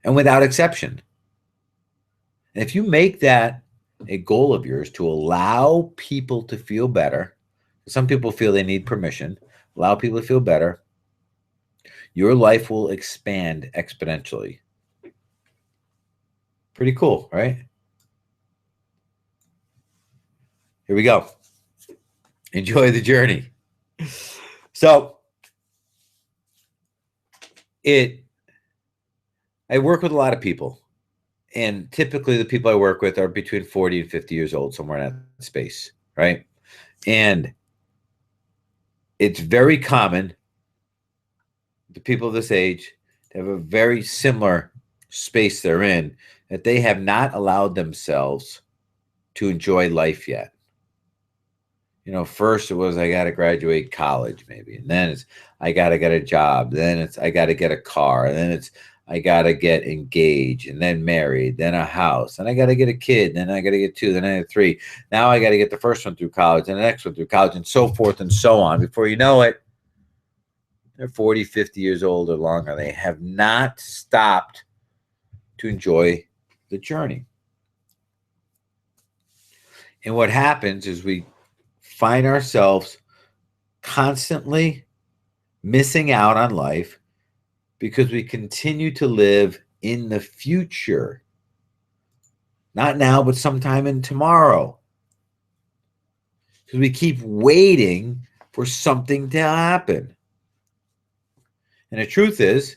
And without exception. And if you make that a goal of yours to allow people to feel better, some people feel they need permission, allow people to feel better, your life will expand exponentially. Pretty cool, right? Here we go. Enjoy the journey. So, I work with a lot of people, and typically the people I work with are between 40 and 50 years old, somewhere in that space, right? And it's very common, the people of this age, to have a very similar space they're in, that they have not allowed themselves to enjoy life yet. You know, first it was, I got to graduate college maybe. And then it's, I got to get a job. Then it's, I got to get a car. And then it's, I got to get engaged and then married, then a house. And I got to get a kid. Then I got to get two. Then I have three. Now I got to get the first one through college and the next one through college and so forth and so on. Before you know it, they're 40, 50 years old or longer. They have not stopped to enjoy the journey. And what happens is we find ourselves constantly missing out on life because we continue to live in the future. Not now, but sometime in tomorrow. Because we keep waiting for something to happen. And the truth is,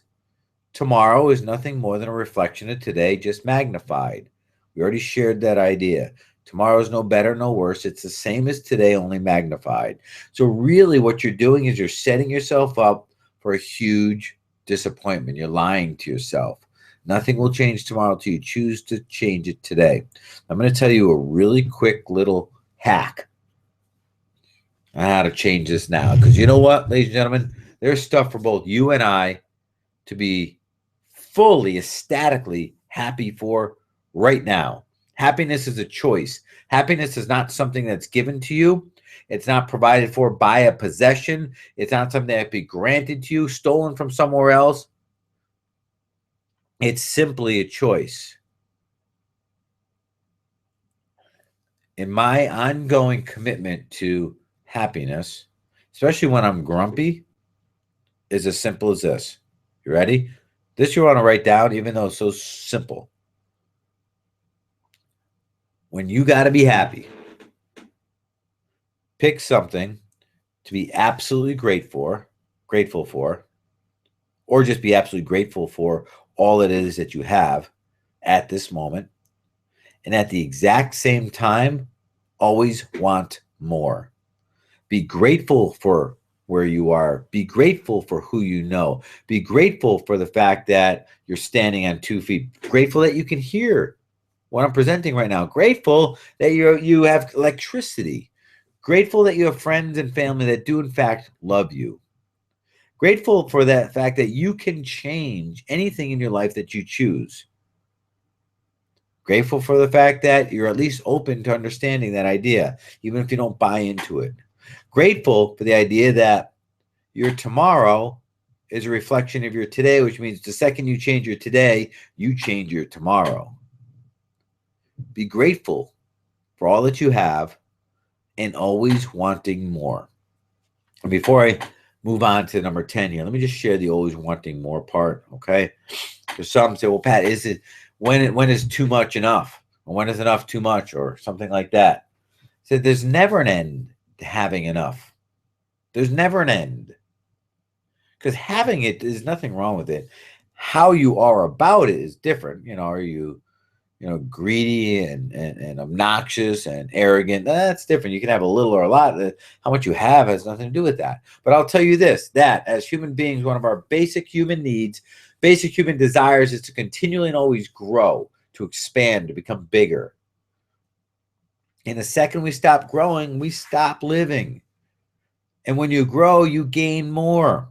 tomorrow is nothing more than a reflection of today, just magnified. We already shared that idea. Tomorrow is no better, no worse. It's the same as today, only magnified. So really what you're doing is you're setting yourself up for a huge disappointment. You're lying to yourself. Nothing will change tomorrow until you choose to change it today. I'm going to tell you a really quick little hack on how to change this now. Because you know what, ladies and gentlemen, there's stuff for both you and I to be fully, ecstatically happy for right now. Happiness is a choice. Happiness is not something that's given to you. It's not provided for by a possession. It's not something that be granted to you, stolen from somewhere else. It's simply a choice. in my ongoing commitment to happiness, especially when I'm grumpy, is as simple as this. You ready? This you want to write down, even though it's so simple. When you got to be happy, pick something to be absolutely grateful for, or just be absolutely grateful for all it is that you have at this moment. And at the exact same time, always want more. Be grateful for where you are. Be grateful for who you know. Be grateful for the fact that you're standing on 2 feet. Grateful that you can hear what I'm presenting right now. Grateful that you have electricity. Grateful that you have friends and family that do, in fact, love you. Grateful for that fact that you can change anything in your life that you choose. Grateful for the fact that you're at least open to understanding that idea, even if you don't buy into it. Grateful for the idea that your tomorrow is a reflection of your today, which means the second you change your today, you change your tomorrow. Be grateful for all that you have and always wanting more. And before I move on to number 10 here, let me just share the always wanting more part, okay? Because some say, well, Pat, is it when is too much enough? Or when is enough too much? Or something like that. So there's never an end to having enough. There's never an end. Because having it, there's nothing wrong with it. How you are about it is different. Are you greedy and obnoxious and arrogant? That's different. You can have a little or a lot. How much you have has nothing to do with that. But I'll tell you this, that as human beings, one of our basic human needs, basic human desires is to continually and always grow, to expand, to become bigger. And the second we stop growing, we stop living. And when you grow, you gain more.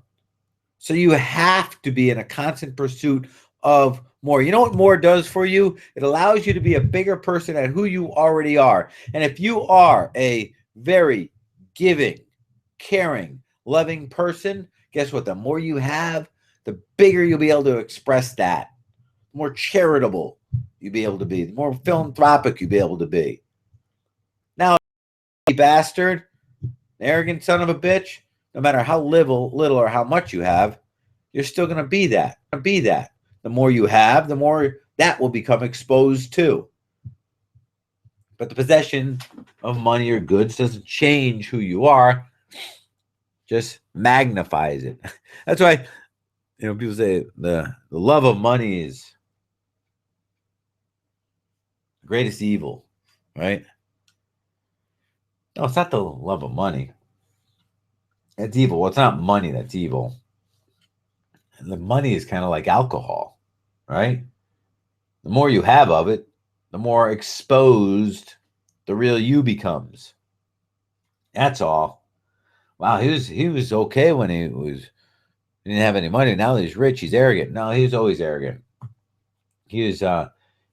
So you have to be in a constant pursuit of more. You know what more does for you? It allows you to be a bigger person at who you already are. And if you are a very giving, caring, loving person, guess what? The more you have, the bigger you'll be able to express that. The more charitable you'll be able to be. The more philanthropic you'll be able to be. Now, you bastard, arrogant son of a bitch, no matter how little or how much you have, you're still going to be that. The more you have, the more that will become exposed too. But the possession of money or goods doesn't change who you are, just magnifies it. That's why people say the love of money is the greatest evil, right? No, it's not the love of money. That's evil. Well, it's not money that's evil. And the money is kind of like alcohol, right? The more you have of it, the more exposed the real you becomes. That's all. Wow, he was okay when he didn't have any money. Now that he's rich, he's arrogant. No, he was always arrogant. He was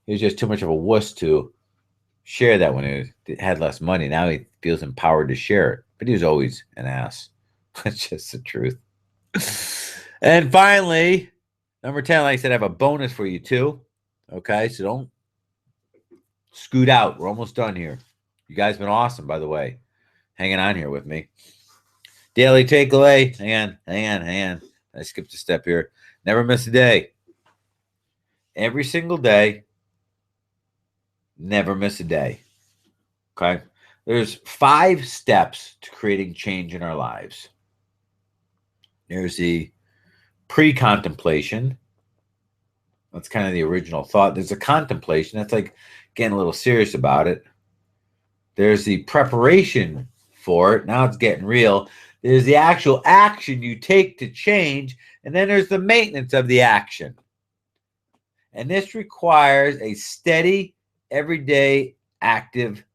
just too much of a wuss to share that when he had less money. Now he feels empowered to share it. But he was always an ass. That's just the truth. And finally, number 10, like I said, I have a bonus for you too. Okay, so don't scoot out. We're almost done here. You guys have been awesome, by the way, hanging on here with me. Daily takeaway. Hang on. I skipped a step here. Never miss a day. Every single day. Never miss a day. Okay? There's 5 steps to creating change in our lives. There's the pre-contemplation. That's kind of the original thought. There's a contemplation. That's like getting a little serious about it. There's the preparation for it. Now it's getting real. There's the actual action you take to change. And then there's the maintenance of the action. And this requires a steady, everyday, active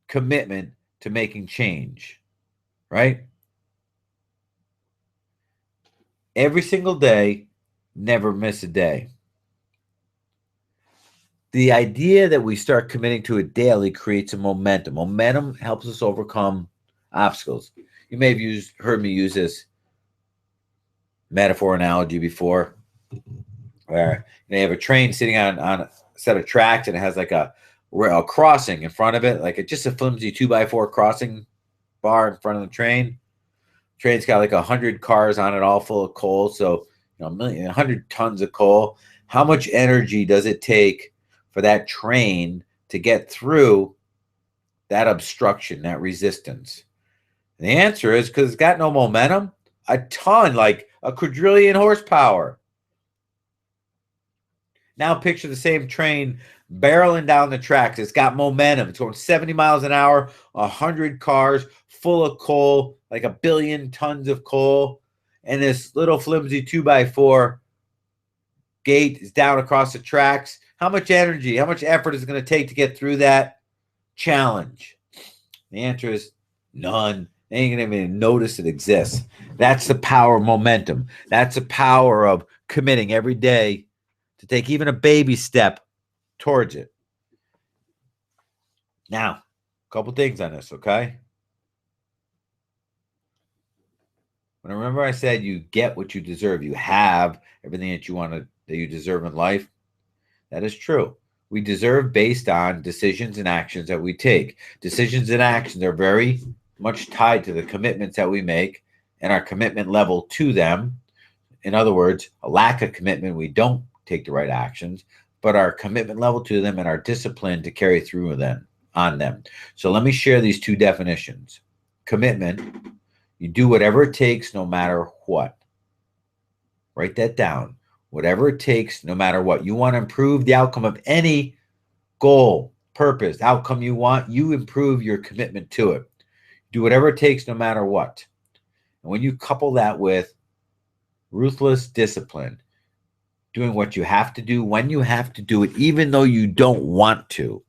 commitment to making change. Right? Every single day, never miss a day. The idea that we start committing to it daily creates a momentum. Momentum helps us overcome obstacles. You may have heard me use this metaphor analogy before, where you have a train sitting on a set of tracks and it has like a a crossing in front of it, like just a flimsy 2x4 crossing bar in front of the train. Train's got like 100 cars on it, all full of coal. So, 100 tons of coal. How much energy does it take for that train to get through that obstruction, that resistance? And the answer is because it's got no momentum, a ton, like a quadrillion horsepower. Now picture the same train barreling down the tracks. It's got momentum. It's going 70 miles an hour, 100 cars full of coal, like 1 billion tons of coal. And this little flimsy 2x4 gate is down across the tracks. How much energy, how much effort is it going to take to get through that challenge? The answer is none. They ain't going to even notice it exists. That's the power of momentum. That's the power of committing every day to take even a baby step towards it. Now, a couple things on this, okay? Remember I said you get what you deserve. You have everything that you want to, that you deserve in life. That is true. We deserve based on decisions and actions that we take. Decisions and actions are very much tied to the commitments that we make and our commitment level to them. In other words, a lack of commitment, we don't take the right actions, but our commitment level to them and our discipline to carry through them on them. So let me share these two definitions. Commitment, you do whatever it takes no matter what. Write that down. Whatever it takes, no matter what. You want to improve the outcome of any goal, purpose, outcome you want, you improve your commitment to it. Do whatever it takes, no matter what. And when you couple that with ruthless discipline, doing what you have to do when you have to do it, even though you don't want to,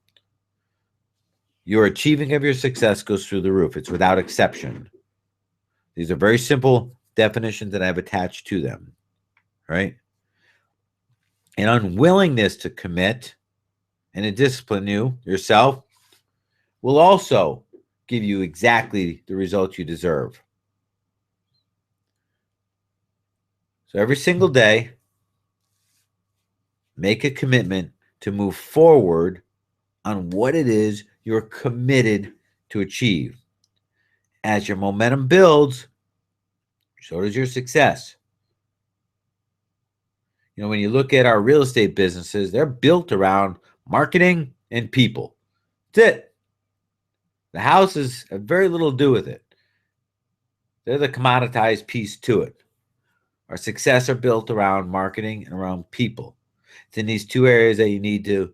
your achieving of your success goes through the roof. It's without exception. These are very simple definitions that I've attached to them, right? An unwillingness to commit and to discipline yourself will also give you exactly the results you deserve. So every single day, make a commitment to move forward on what it is you're committed to achieve. As your momentum builds, so does your success. When you look at our real estate businesses, they're built around marketing and people. That's it. The houses have very little to do with it. They're the commoditized piece to it. Our success are built around marketing and around people. It's in these two areas that you need to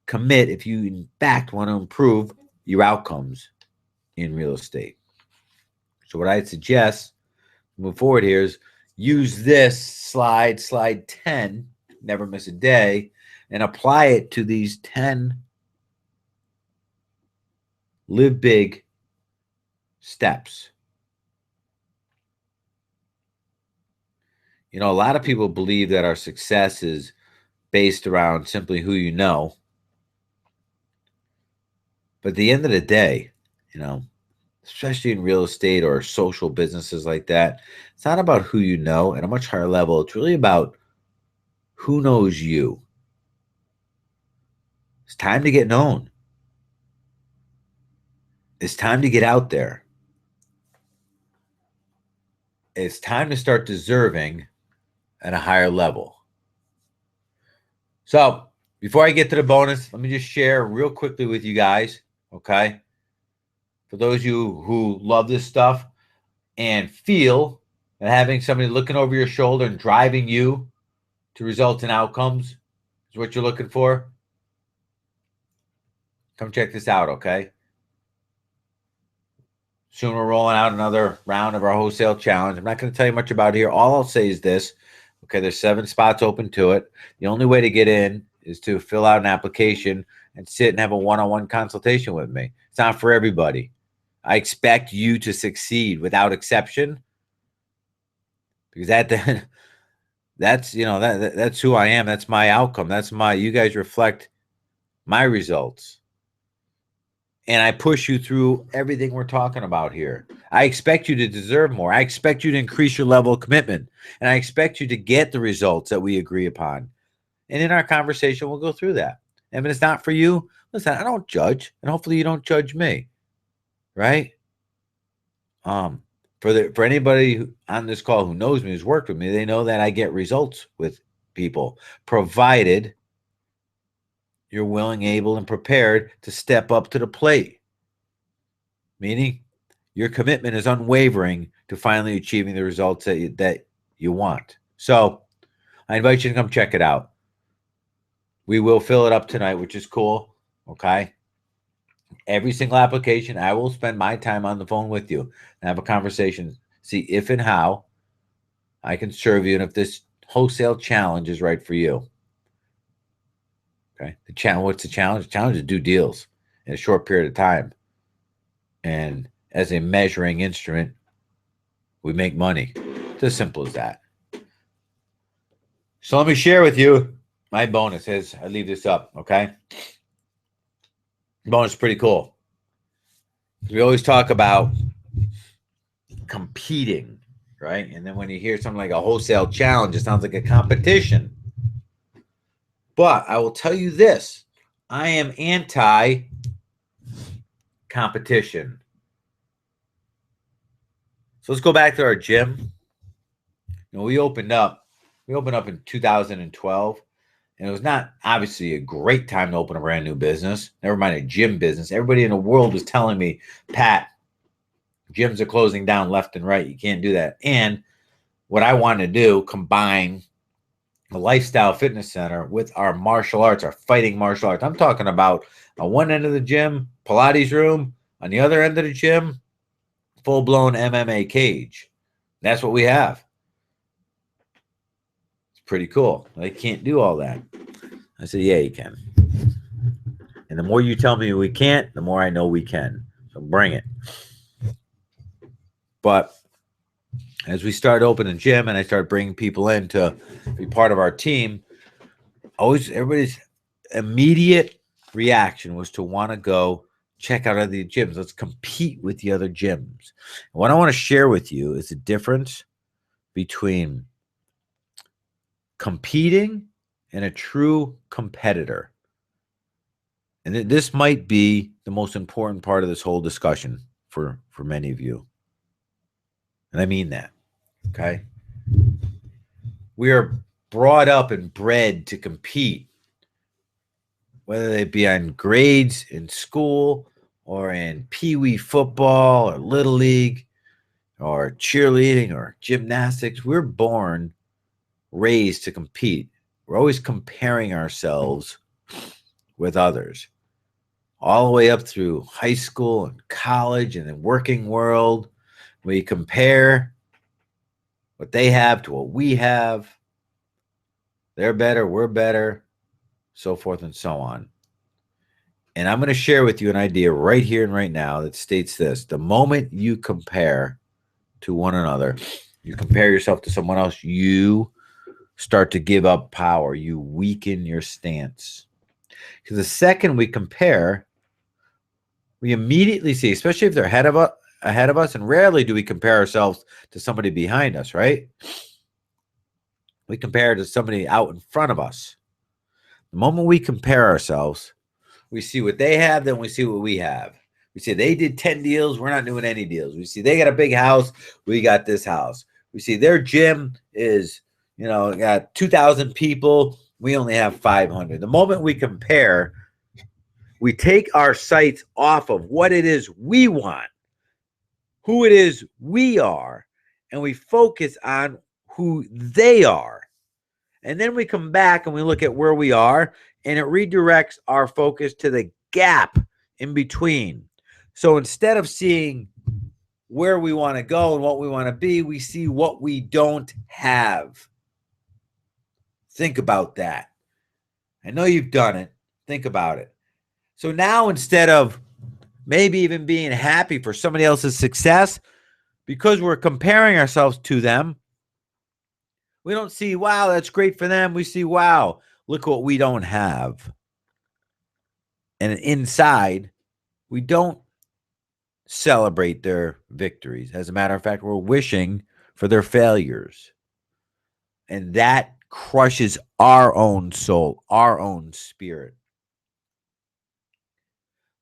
commit if you, in fact, want to improve your outcomes in real estate. So what I'd suggest, move forward here, is use this slide 10, never miss a day, and apply it to these 10 live big steps. A lot of people believe that our success is based around simply who you know. But at the end of the day, especially in real estate or social businesses like that, it's not about who you know at a much higher level. It's really about who knows you. It's time to get known. It's time to get out there. It's time to start deserving at a higher level. So before I get to the bonus, let me just share real quickly with you guys, okay? For those of you who love this stuff and feel that having somebody looking over your shoulder and driving you to result in outcomes is what you're looking for, come check this out, okay? Soon we're rolling out another round of our wholesale challenge. I'm not going to tell you much about it here. All I'll say is this. Okay, there's 7 spots open to it. The only way to get in is to fill out an application and sit and have a one-on-one consultation with me. It's not for everybody. I expect you to succeed without exception, because that's who I am. That's my outcome. You guys reflect my results. And I push you through everything we're talking about here. I expect you to deserve more. I expect you to increase your level of commitment. And I expect you to get the results that we agree upon. And in our conversation, we'll go through that. And if it's not for you, Listen, I don't judge, and hopefully you don't judge me, right? For anybody on this call who knows me, who's worked with me, they know that I get results with people, provided you're willing, able, and prepared to step up to the plate. Meaning, your commitment is unwavering to finally achieving the results that you want. So, I invite you to come check it out. We will fill it up tonight, which is cool. Okay. Every single application, I will spend my time on the phone with you and have a conversation, see if and how I can serve you and if this wholesale challenge is right for you. Okay. What's the challenge? The challenge is do deals in a short period of time. And as a measuring instrument, we make money. It's as simple as that. So let me share with you my bonus as I leave this up, okay? Bonus is pretty cool. We always talk about competing, right? And then when you hear something like a wholesale challenge, it sounds like a competition. But I will tell you this, I am anti-competition. So let's go back to our gym. We opened up in 2012. And it was not obviously a great time to open a brand new business, never mind a gym business. Everybody in the world was telling me, Pat, gyms are closing down left and right. You can't do that. And what I wanted to do, combine the lifestyle fitness center with our martial arts, our fighting martial arts. I'm talking about on one end of the gym, Pilates room, on the other end of the gym, full-blown MMA cage. That's what we have. It's pretty cool. They can't do all that. I said, yeah, you can. And the more you tell me we can't, the more I know we can. So bring it. But as we start opening gym and I start bringing people in to be part of our team, everybody's immediate reaction was to want to go check out other gyms. Let's compete with the other gyms. And what I want to share with you is the difference between competing and a true competitor. And this might be the most important part of this whole discussion for many of you. And I mean that, okay? We are brought up and bred to compete, whether it be on grades in school or in peewee football or little league or cheerleading or gymnastics. We're born, raised to compete. We're always comparing ourselves with others, all the way up through high school and college and the working world. We compare what they have to what we have. They're better, we're better, so forth and so on. And I'm going to share with you an idea right here and right now that states this. The moment you compare to one another, you compare yourself to someone else, you start to give up power. You weaken your stance. Because the second we compare, we immediately see, especially if they're ahead of us, and rarely do we compare ourselves to somebody behind us, right? We compare to somebody out in front of us. The moment we compare ourselves, we see what they have, then we see what we have. We see they did 10 deals, we're not doing any deals. We see they got a big house, we got this house. We see their gym is, got 2,000 people, we only have 500. The moment we compare, we take our sights off of what it is we want, who it is we are, and we focus on who they are. And then we come back and we look at where we are, and it redirects our focus to the gap in between. So instead of seeing where we want to go and what we want to be, we see what we don't have. Think about that. I know you've done it. Think about it. So now instead of maybe even being happy for somebody else's success, because we're comparing ourselves to them, we don't see, wow, that's great for them. We see, wow, look what we don't have. And inside, we don't celebrate their victories. As a matter of fact, we're wishing for their failures. And that crushes our own soul, our own spirit.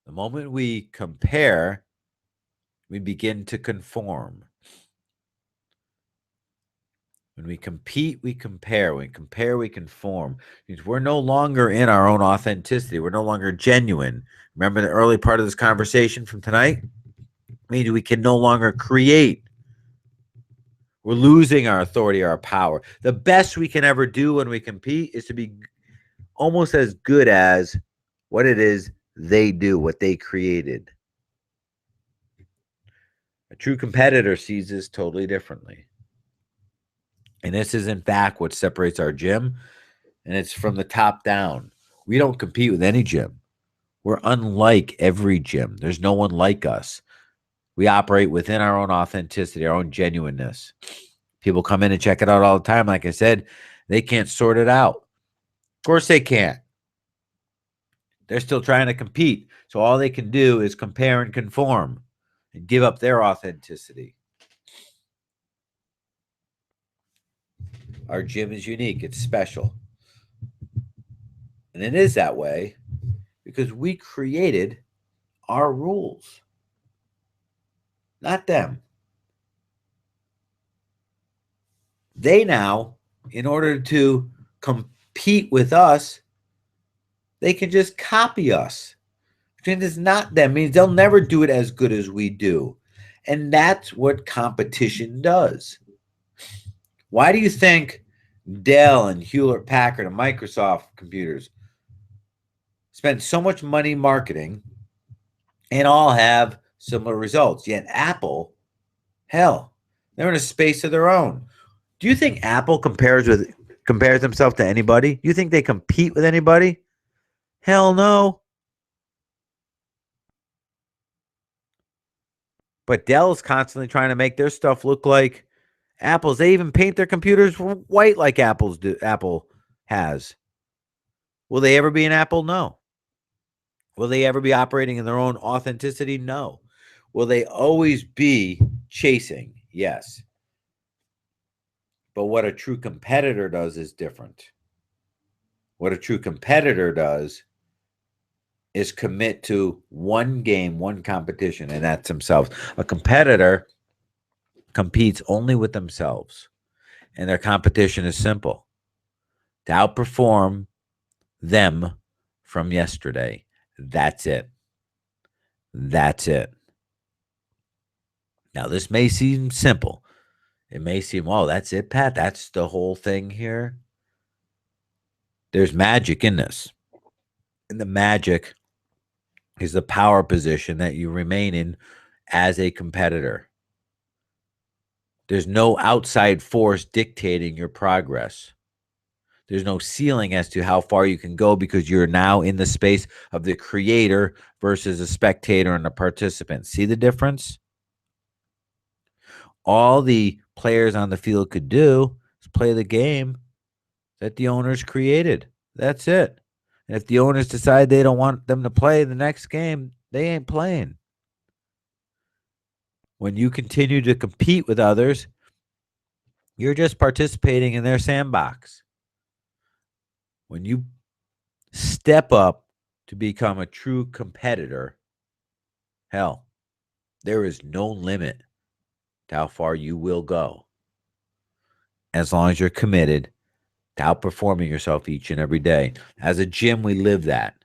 The moment we compare, we begin to conform. When we compete, we compare. When we compare, we conform. Means we're no longer in our own authenticity. We're no longer genuine. Remember the early part of this conversation from tonight? Means we can no longer create. We're losing our authority, our power. The best we can ever do when we compete is to be almost as good as what it is they do, what they created. A true competitor sees this totally differently. And this is, in fact, what separates our gym. And it's from the top down. We don't compete with any gym. We're unlike every gym. There's no one like us. We operate within our own authenticity, our own genuineness. People come in and check it out all the time. Like I said, they can't sort it out. Of course they can't. They're still trying to compete. So all they can do is compare and conform and give up their authenticity. Our gym is unique. It's special. And it is that way because we created our rules, not them. They now, in order to compete with us, they can just copy us. And it's not them. It means they'll never do it as good as we do. And that's what competition does. Why do you think Dell and Hewlett Packard and Microsoft computers spend so much money marketing and all have similar results? Yet Apple, hell, they're in a space of their own. Do you think Apple compares themselves to anybody? Do you think they compete with anybody? Hell no. But Dell's constantly trying to make their stuff look like Apple's. They even paint their computers white like Apple has. Will they ever be an Apple? No. Will they ever be operating in their own authenticity? No. Will they always be chasing? Yes. But what a true competitor does is different. What a true competitor does is commit to one game, one competition, and that's themselves. A competitor competes only with themselves, and their competition is simple: to outperform them from yesterday. That's it. That's it. Now, this may seem simple. It may seem, oh, that's it, Pat. That's the whole thing here. There's magic in this. And the magic is the power position that you remain in as a competitor. There's no outside force dictating your progress. There's no ceiling as to how far you can go because you're now in the space of the creator versus a spectator and a participant. See the difference? All the players on the field could do is play the game that the owners created. That's it. And if the owners decide they don't want them to play the next game, they ain't playing. When you continue to compete with others, you're just participating in their sandbox. When you step up to become a true competitor, hell, there is no limit to how far you will go, as long as you're committed to outperforming yourself each and every day. As a gym, we live that.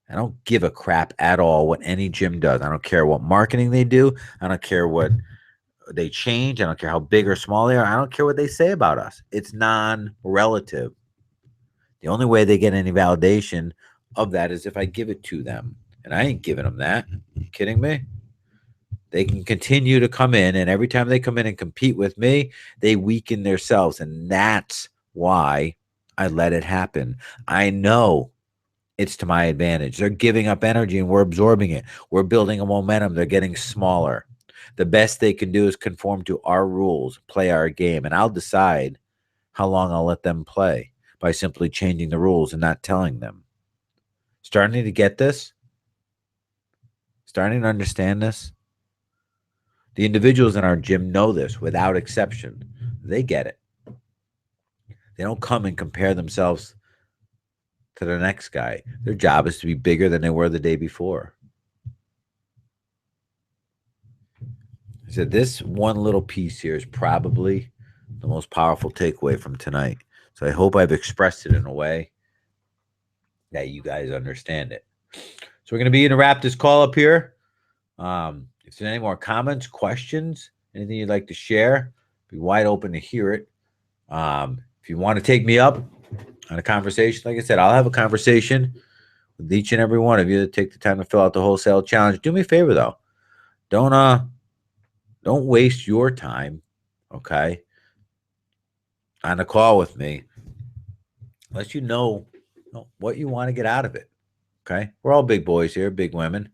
I don't give a crap at all what any gym does. I don't care what marketing they do. I don't care what they change. I don't care how big or small they are. I don't care what they say about us. It's non-relative. The only way they get any validation of that is if I give it to them. And I ain't giving them that. Are you kidding me? They can continue to come in, and every time they come in and compete with me, they weaken themselves. And that's why I let it happen. I know it's to my advantage. They're giving up energy and we're absorbing it. We're building a momentum. They're getting smaller. The best they can do is conform to our rules, play our game, and I'll decide how long I'll let them play by simply changing the rules and not telling them. Starting to get this? Starting to understand this? The individuals in our gym know this without exception. They get it. They don't come and compare themselves to the next guy. Their job is to be bigger than they were the day before. I said this one little piece here is probably the most powerful takeaway from tonight. So I hope I've expressed it in a way that you guys understand it. So we're going to begin to wrap this call up here. If there's any more comments, questions, anything you'd like to share, be wide open to hear it. If you want to take me up on a conversation, like I said, I'll have a conversation with each and every one of you that take the time to fill out the wholesale challenge. Do me a favor though. Don't waste your time, okay, on a call with me. Let you know what you want to get out of it. Okay. We're all big boys here, big women.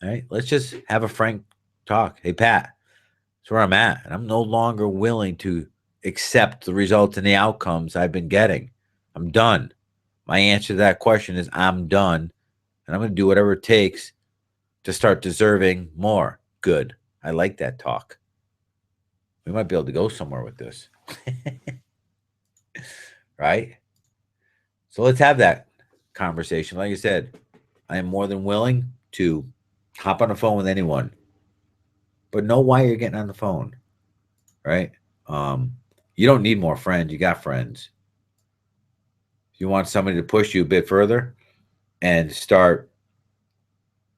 All right. Let's just have a frank talk. Hey, Pat, that's where I'm at. And I'm no longer willing to accept the results and the outcomes I've been getting. I'm done. My answer to that question is I'm done. And I'm going to do whatever it takes to start deserving more. Good. I like that talk. We might be able to go somewhere with this. Right? So let's have that conversation. Like I said, I am more than willing to hop on the phone with anyone, but know why you're getting on the phone, right? You don't need more friends. You got friends. If you want somebody to push you a bit further and start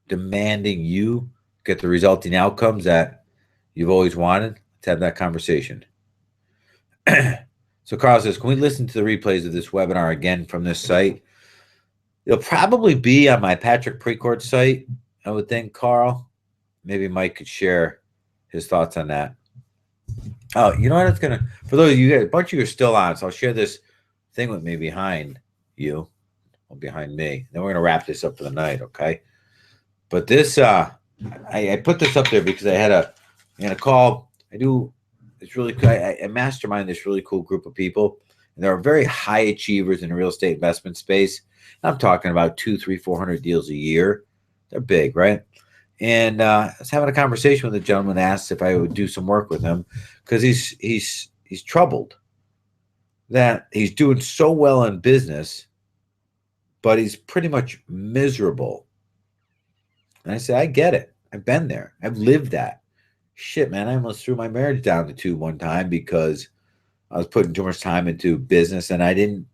demanding you get the resulting outcomes that you've always wanted, let's have that conversation. So Carl says, can we listen to the replays of this webinar again from this site? It'll probably be on my Patrick Precourt site, I would think, Carl. Maybe Mike could share his thoughts on that. Oh, you know what? It's going to, for those of you guys, a bunch of you are still on, so I'll share this thing with me behind you, or behind me. Then we're going to wrap this up for the night, okay? But this, I put this up there because I had a call. It's really cool. I mastermind this really cool group of people, and they're very high achievers in the real estate investment space. I'm talking about 200, 300, 400 deals a year. They're big, right? And I was having a conversation with a gentleman, asked if I would do some work with him because he's troubled that he's doing so well in business, but he's pretty much miserable. And I said, I get it. I've been there. I've lived that. Shit, man, I almost threw my marriage down to 2 one time because I was putting too much time into business and I didn't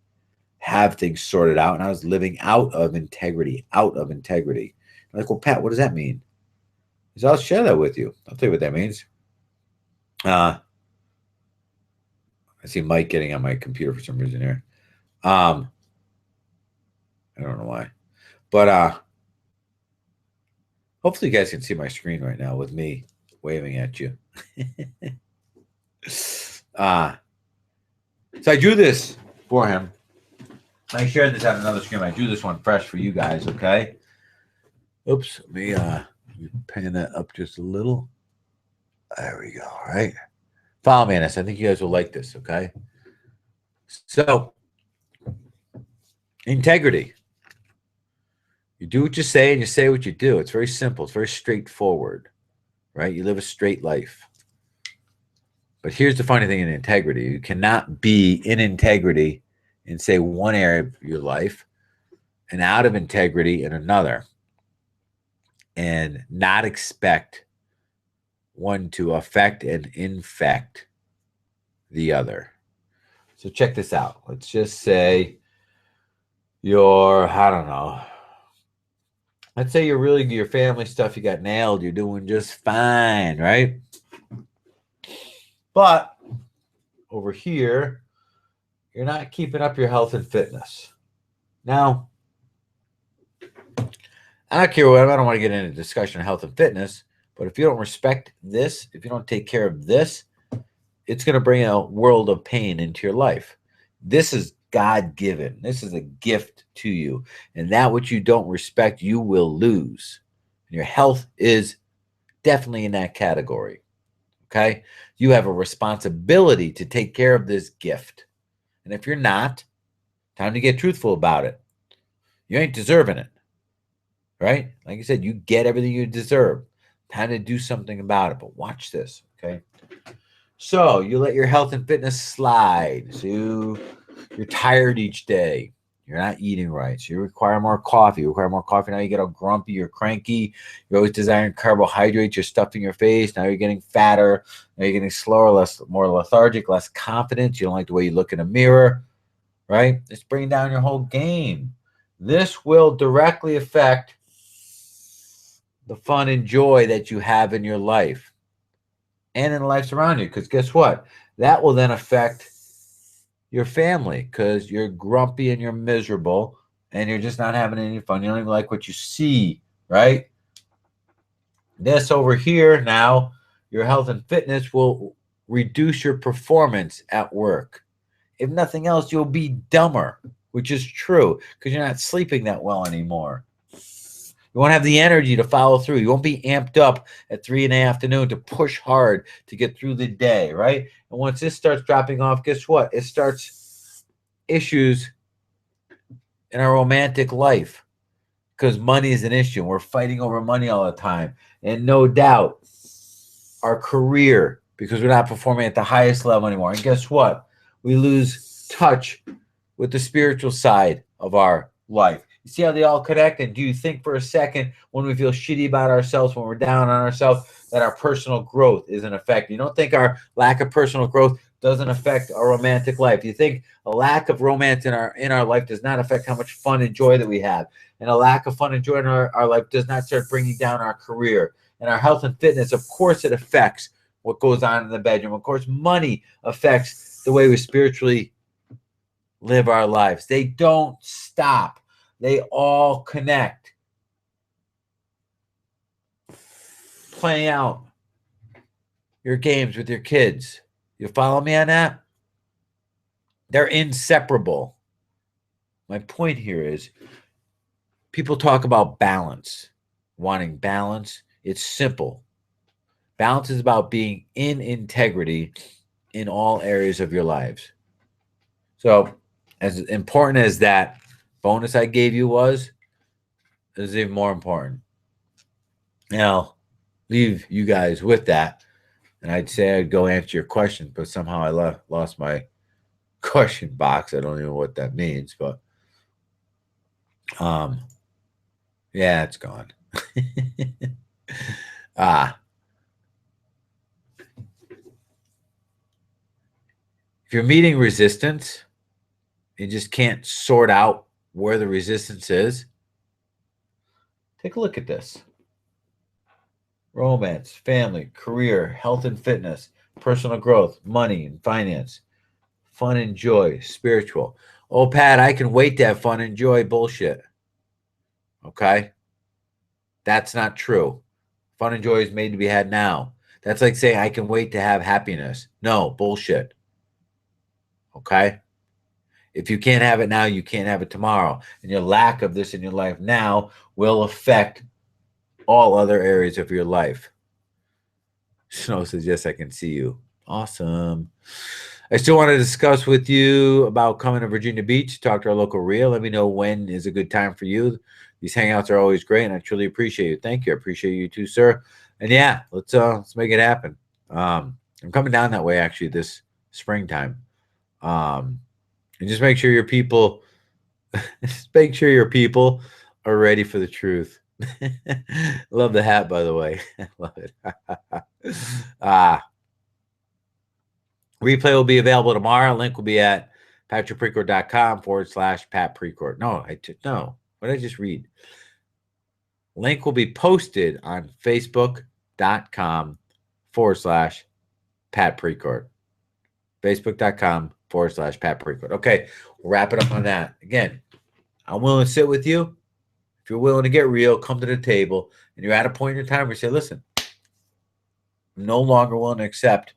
have things sorted out, and I was living out of integrity. I'm like, well, Pat, what does that mean? He said, I'll share that with you. I'll tell you what that means. I see Mike getting on my computer for some reason here. I don't know why. But hopefully you guys can see my screen right now with me waving at you. So I drew this for him. I shared this on another screen. I drew this one fresh for you guys, okay? Oops, let me pan that up just a little. There we go, all right? Follow me on this. I think you guys will like this, okay? So, integrity. You do what you say and you say what you do. It's very simple. It's very straightforward, right? You live a straight life. But here's the funny thing in integrity. You cannot be in integrity in, say, one area of your life and out of integrity in another and not expect one to affect and infect the other. So check this out. Let's just say I don't know. Let's say your family stuff, you got nailed. You're doing just fine, right? But over here, you're not keeping up your health and fitness. Now, I don't care what, I don't want to get into a discussion of health and fitness, but if you don't respect this, if you don't take care of this, it's going to bring a world of pain into your life. This is God-given. This is a gift to you. And that which you don't respect, you will lose. And your health is definitely in that category. Okay? You have a responsibility to take care of this gift. And if you're not, time to get truthful about it. You ain't deserving it. Right? Like I said, you get everything you deserve. Time to do something about it. But watch this, okay? So you let your health and fitness slide. So you're tired each day. You're not eating right. So you require more coffee. You require more coffee. Now you get all grumpy. You're cranky. You're always desiring carbohydrates. You're stuffing your face. Now you're getting fatter. Now you're getting slower, more lethargic, less confident. You don't like the way you look in a mirror, right? It's bringing down your whole game. This will directly affect the fun and joy that you have in your life and in the lives around you. Because guess what? That will then affect your family, because you're grumpy and you're miserable and you're just not having any fun. You don't even like what you see, right? This over here now, your health and fitness will reduce your performance at work. If nothing else, you'll be dumber, which is true, because you're not sleeping that well anymore. You won't have the energy to follow through. You won't be amped up at 3 in the afternoon to push hard to get through the day, right? And once this starts dropping off, guess what? It starts issues in our romantic life, because money is an issue. We're fighting over money all the time. And no doubt, our career, because we're not performing at the highest level anymore. And guess what? We lose touch with the spiritual side of our life. You see how they all connect? And do you think for a second, when we feel shitty about ourselves, when we're down on ourselves, that our personal growth isn't affected? You don't think our lack of personal growth doesn't affect our romantic life? You think a lack of romance in our life does not affect how much fun and joy that we have? And a lack of fun and joy in our life does not start bringing down our career and our health and fitness. Of course, it affects what goes on in the bedroom. Of course, money affects the way we spiritually live our lives. They don't stop. They all connect. Playing out your games with your kids. You follow me on that? They're inseparable. My point here is, people talk about balance, wanting balance. It's simple. Balance is about being in integrity in all areas of your lives. So, as important as that bonus I gave you was, is even more important. And I'll leave you guys with that. And I'd say I'd go answer your question, but somehow I lost my question box. I don't even know what that means, but yeah, it's gone. If you're meeting resistance, you just can't sort out where the resistance is, take a look at this. Romance, family, career, health and fitness, personal growth, money and finance, fun and joy, spiritual. Oh, Pat, I can wait to have fun and joy. Bullshit. Okay? That's not true. Fun and joy is made to be had now. That's like saying I can wait to have happiness. No, bullshit. Okay? If you can't have it now, you can't have it tomorrow. And your lack of this in your life now will affect all other areas of your life. Snow says, yes, I can see you. Awesome. I still want to discuss with you about coming to Virginia Beach, talk to our local RIA. Let me know when is a good time for you. These hangouts are always great, and I truly appreciate you. Thank you. I appreciate you too, sir. And yeah, let's make it happen. I'm coming down that way actually this springtime. And just make sure your people are ready for the truth. Love the hat, by the way. Love it. Replay will be available tomorrow. Link will be at patrickprecourt.com/Pat Precourt. No. What did I just read? Link will be posted on Facebook.com/Pat Precourt. Facebook.com/Pat Precourt. Okay, we'll wrap it up on that. Again, I'm willing to sit with you. If you're willing to get real, come to the table, and you're at a point in your time where you say, listen, I'm no longer willing to accept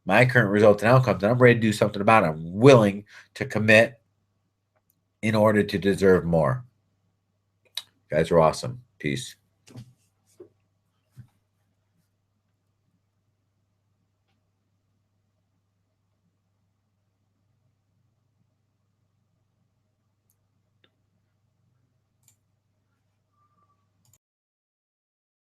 my current results and outcomes, and I'm ready to do something about it. I'm willing to commit in order to deserve more. You guys are awesome. Peace.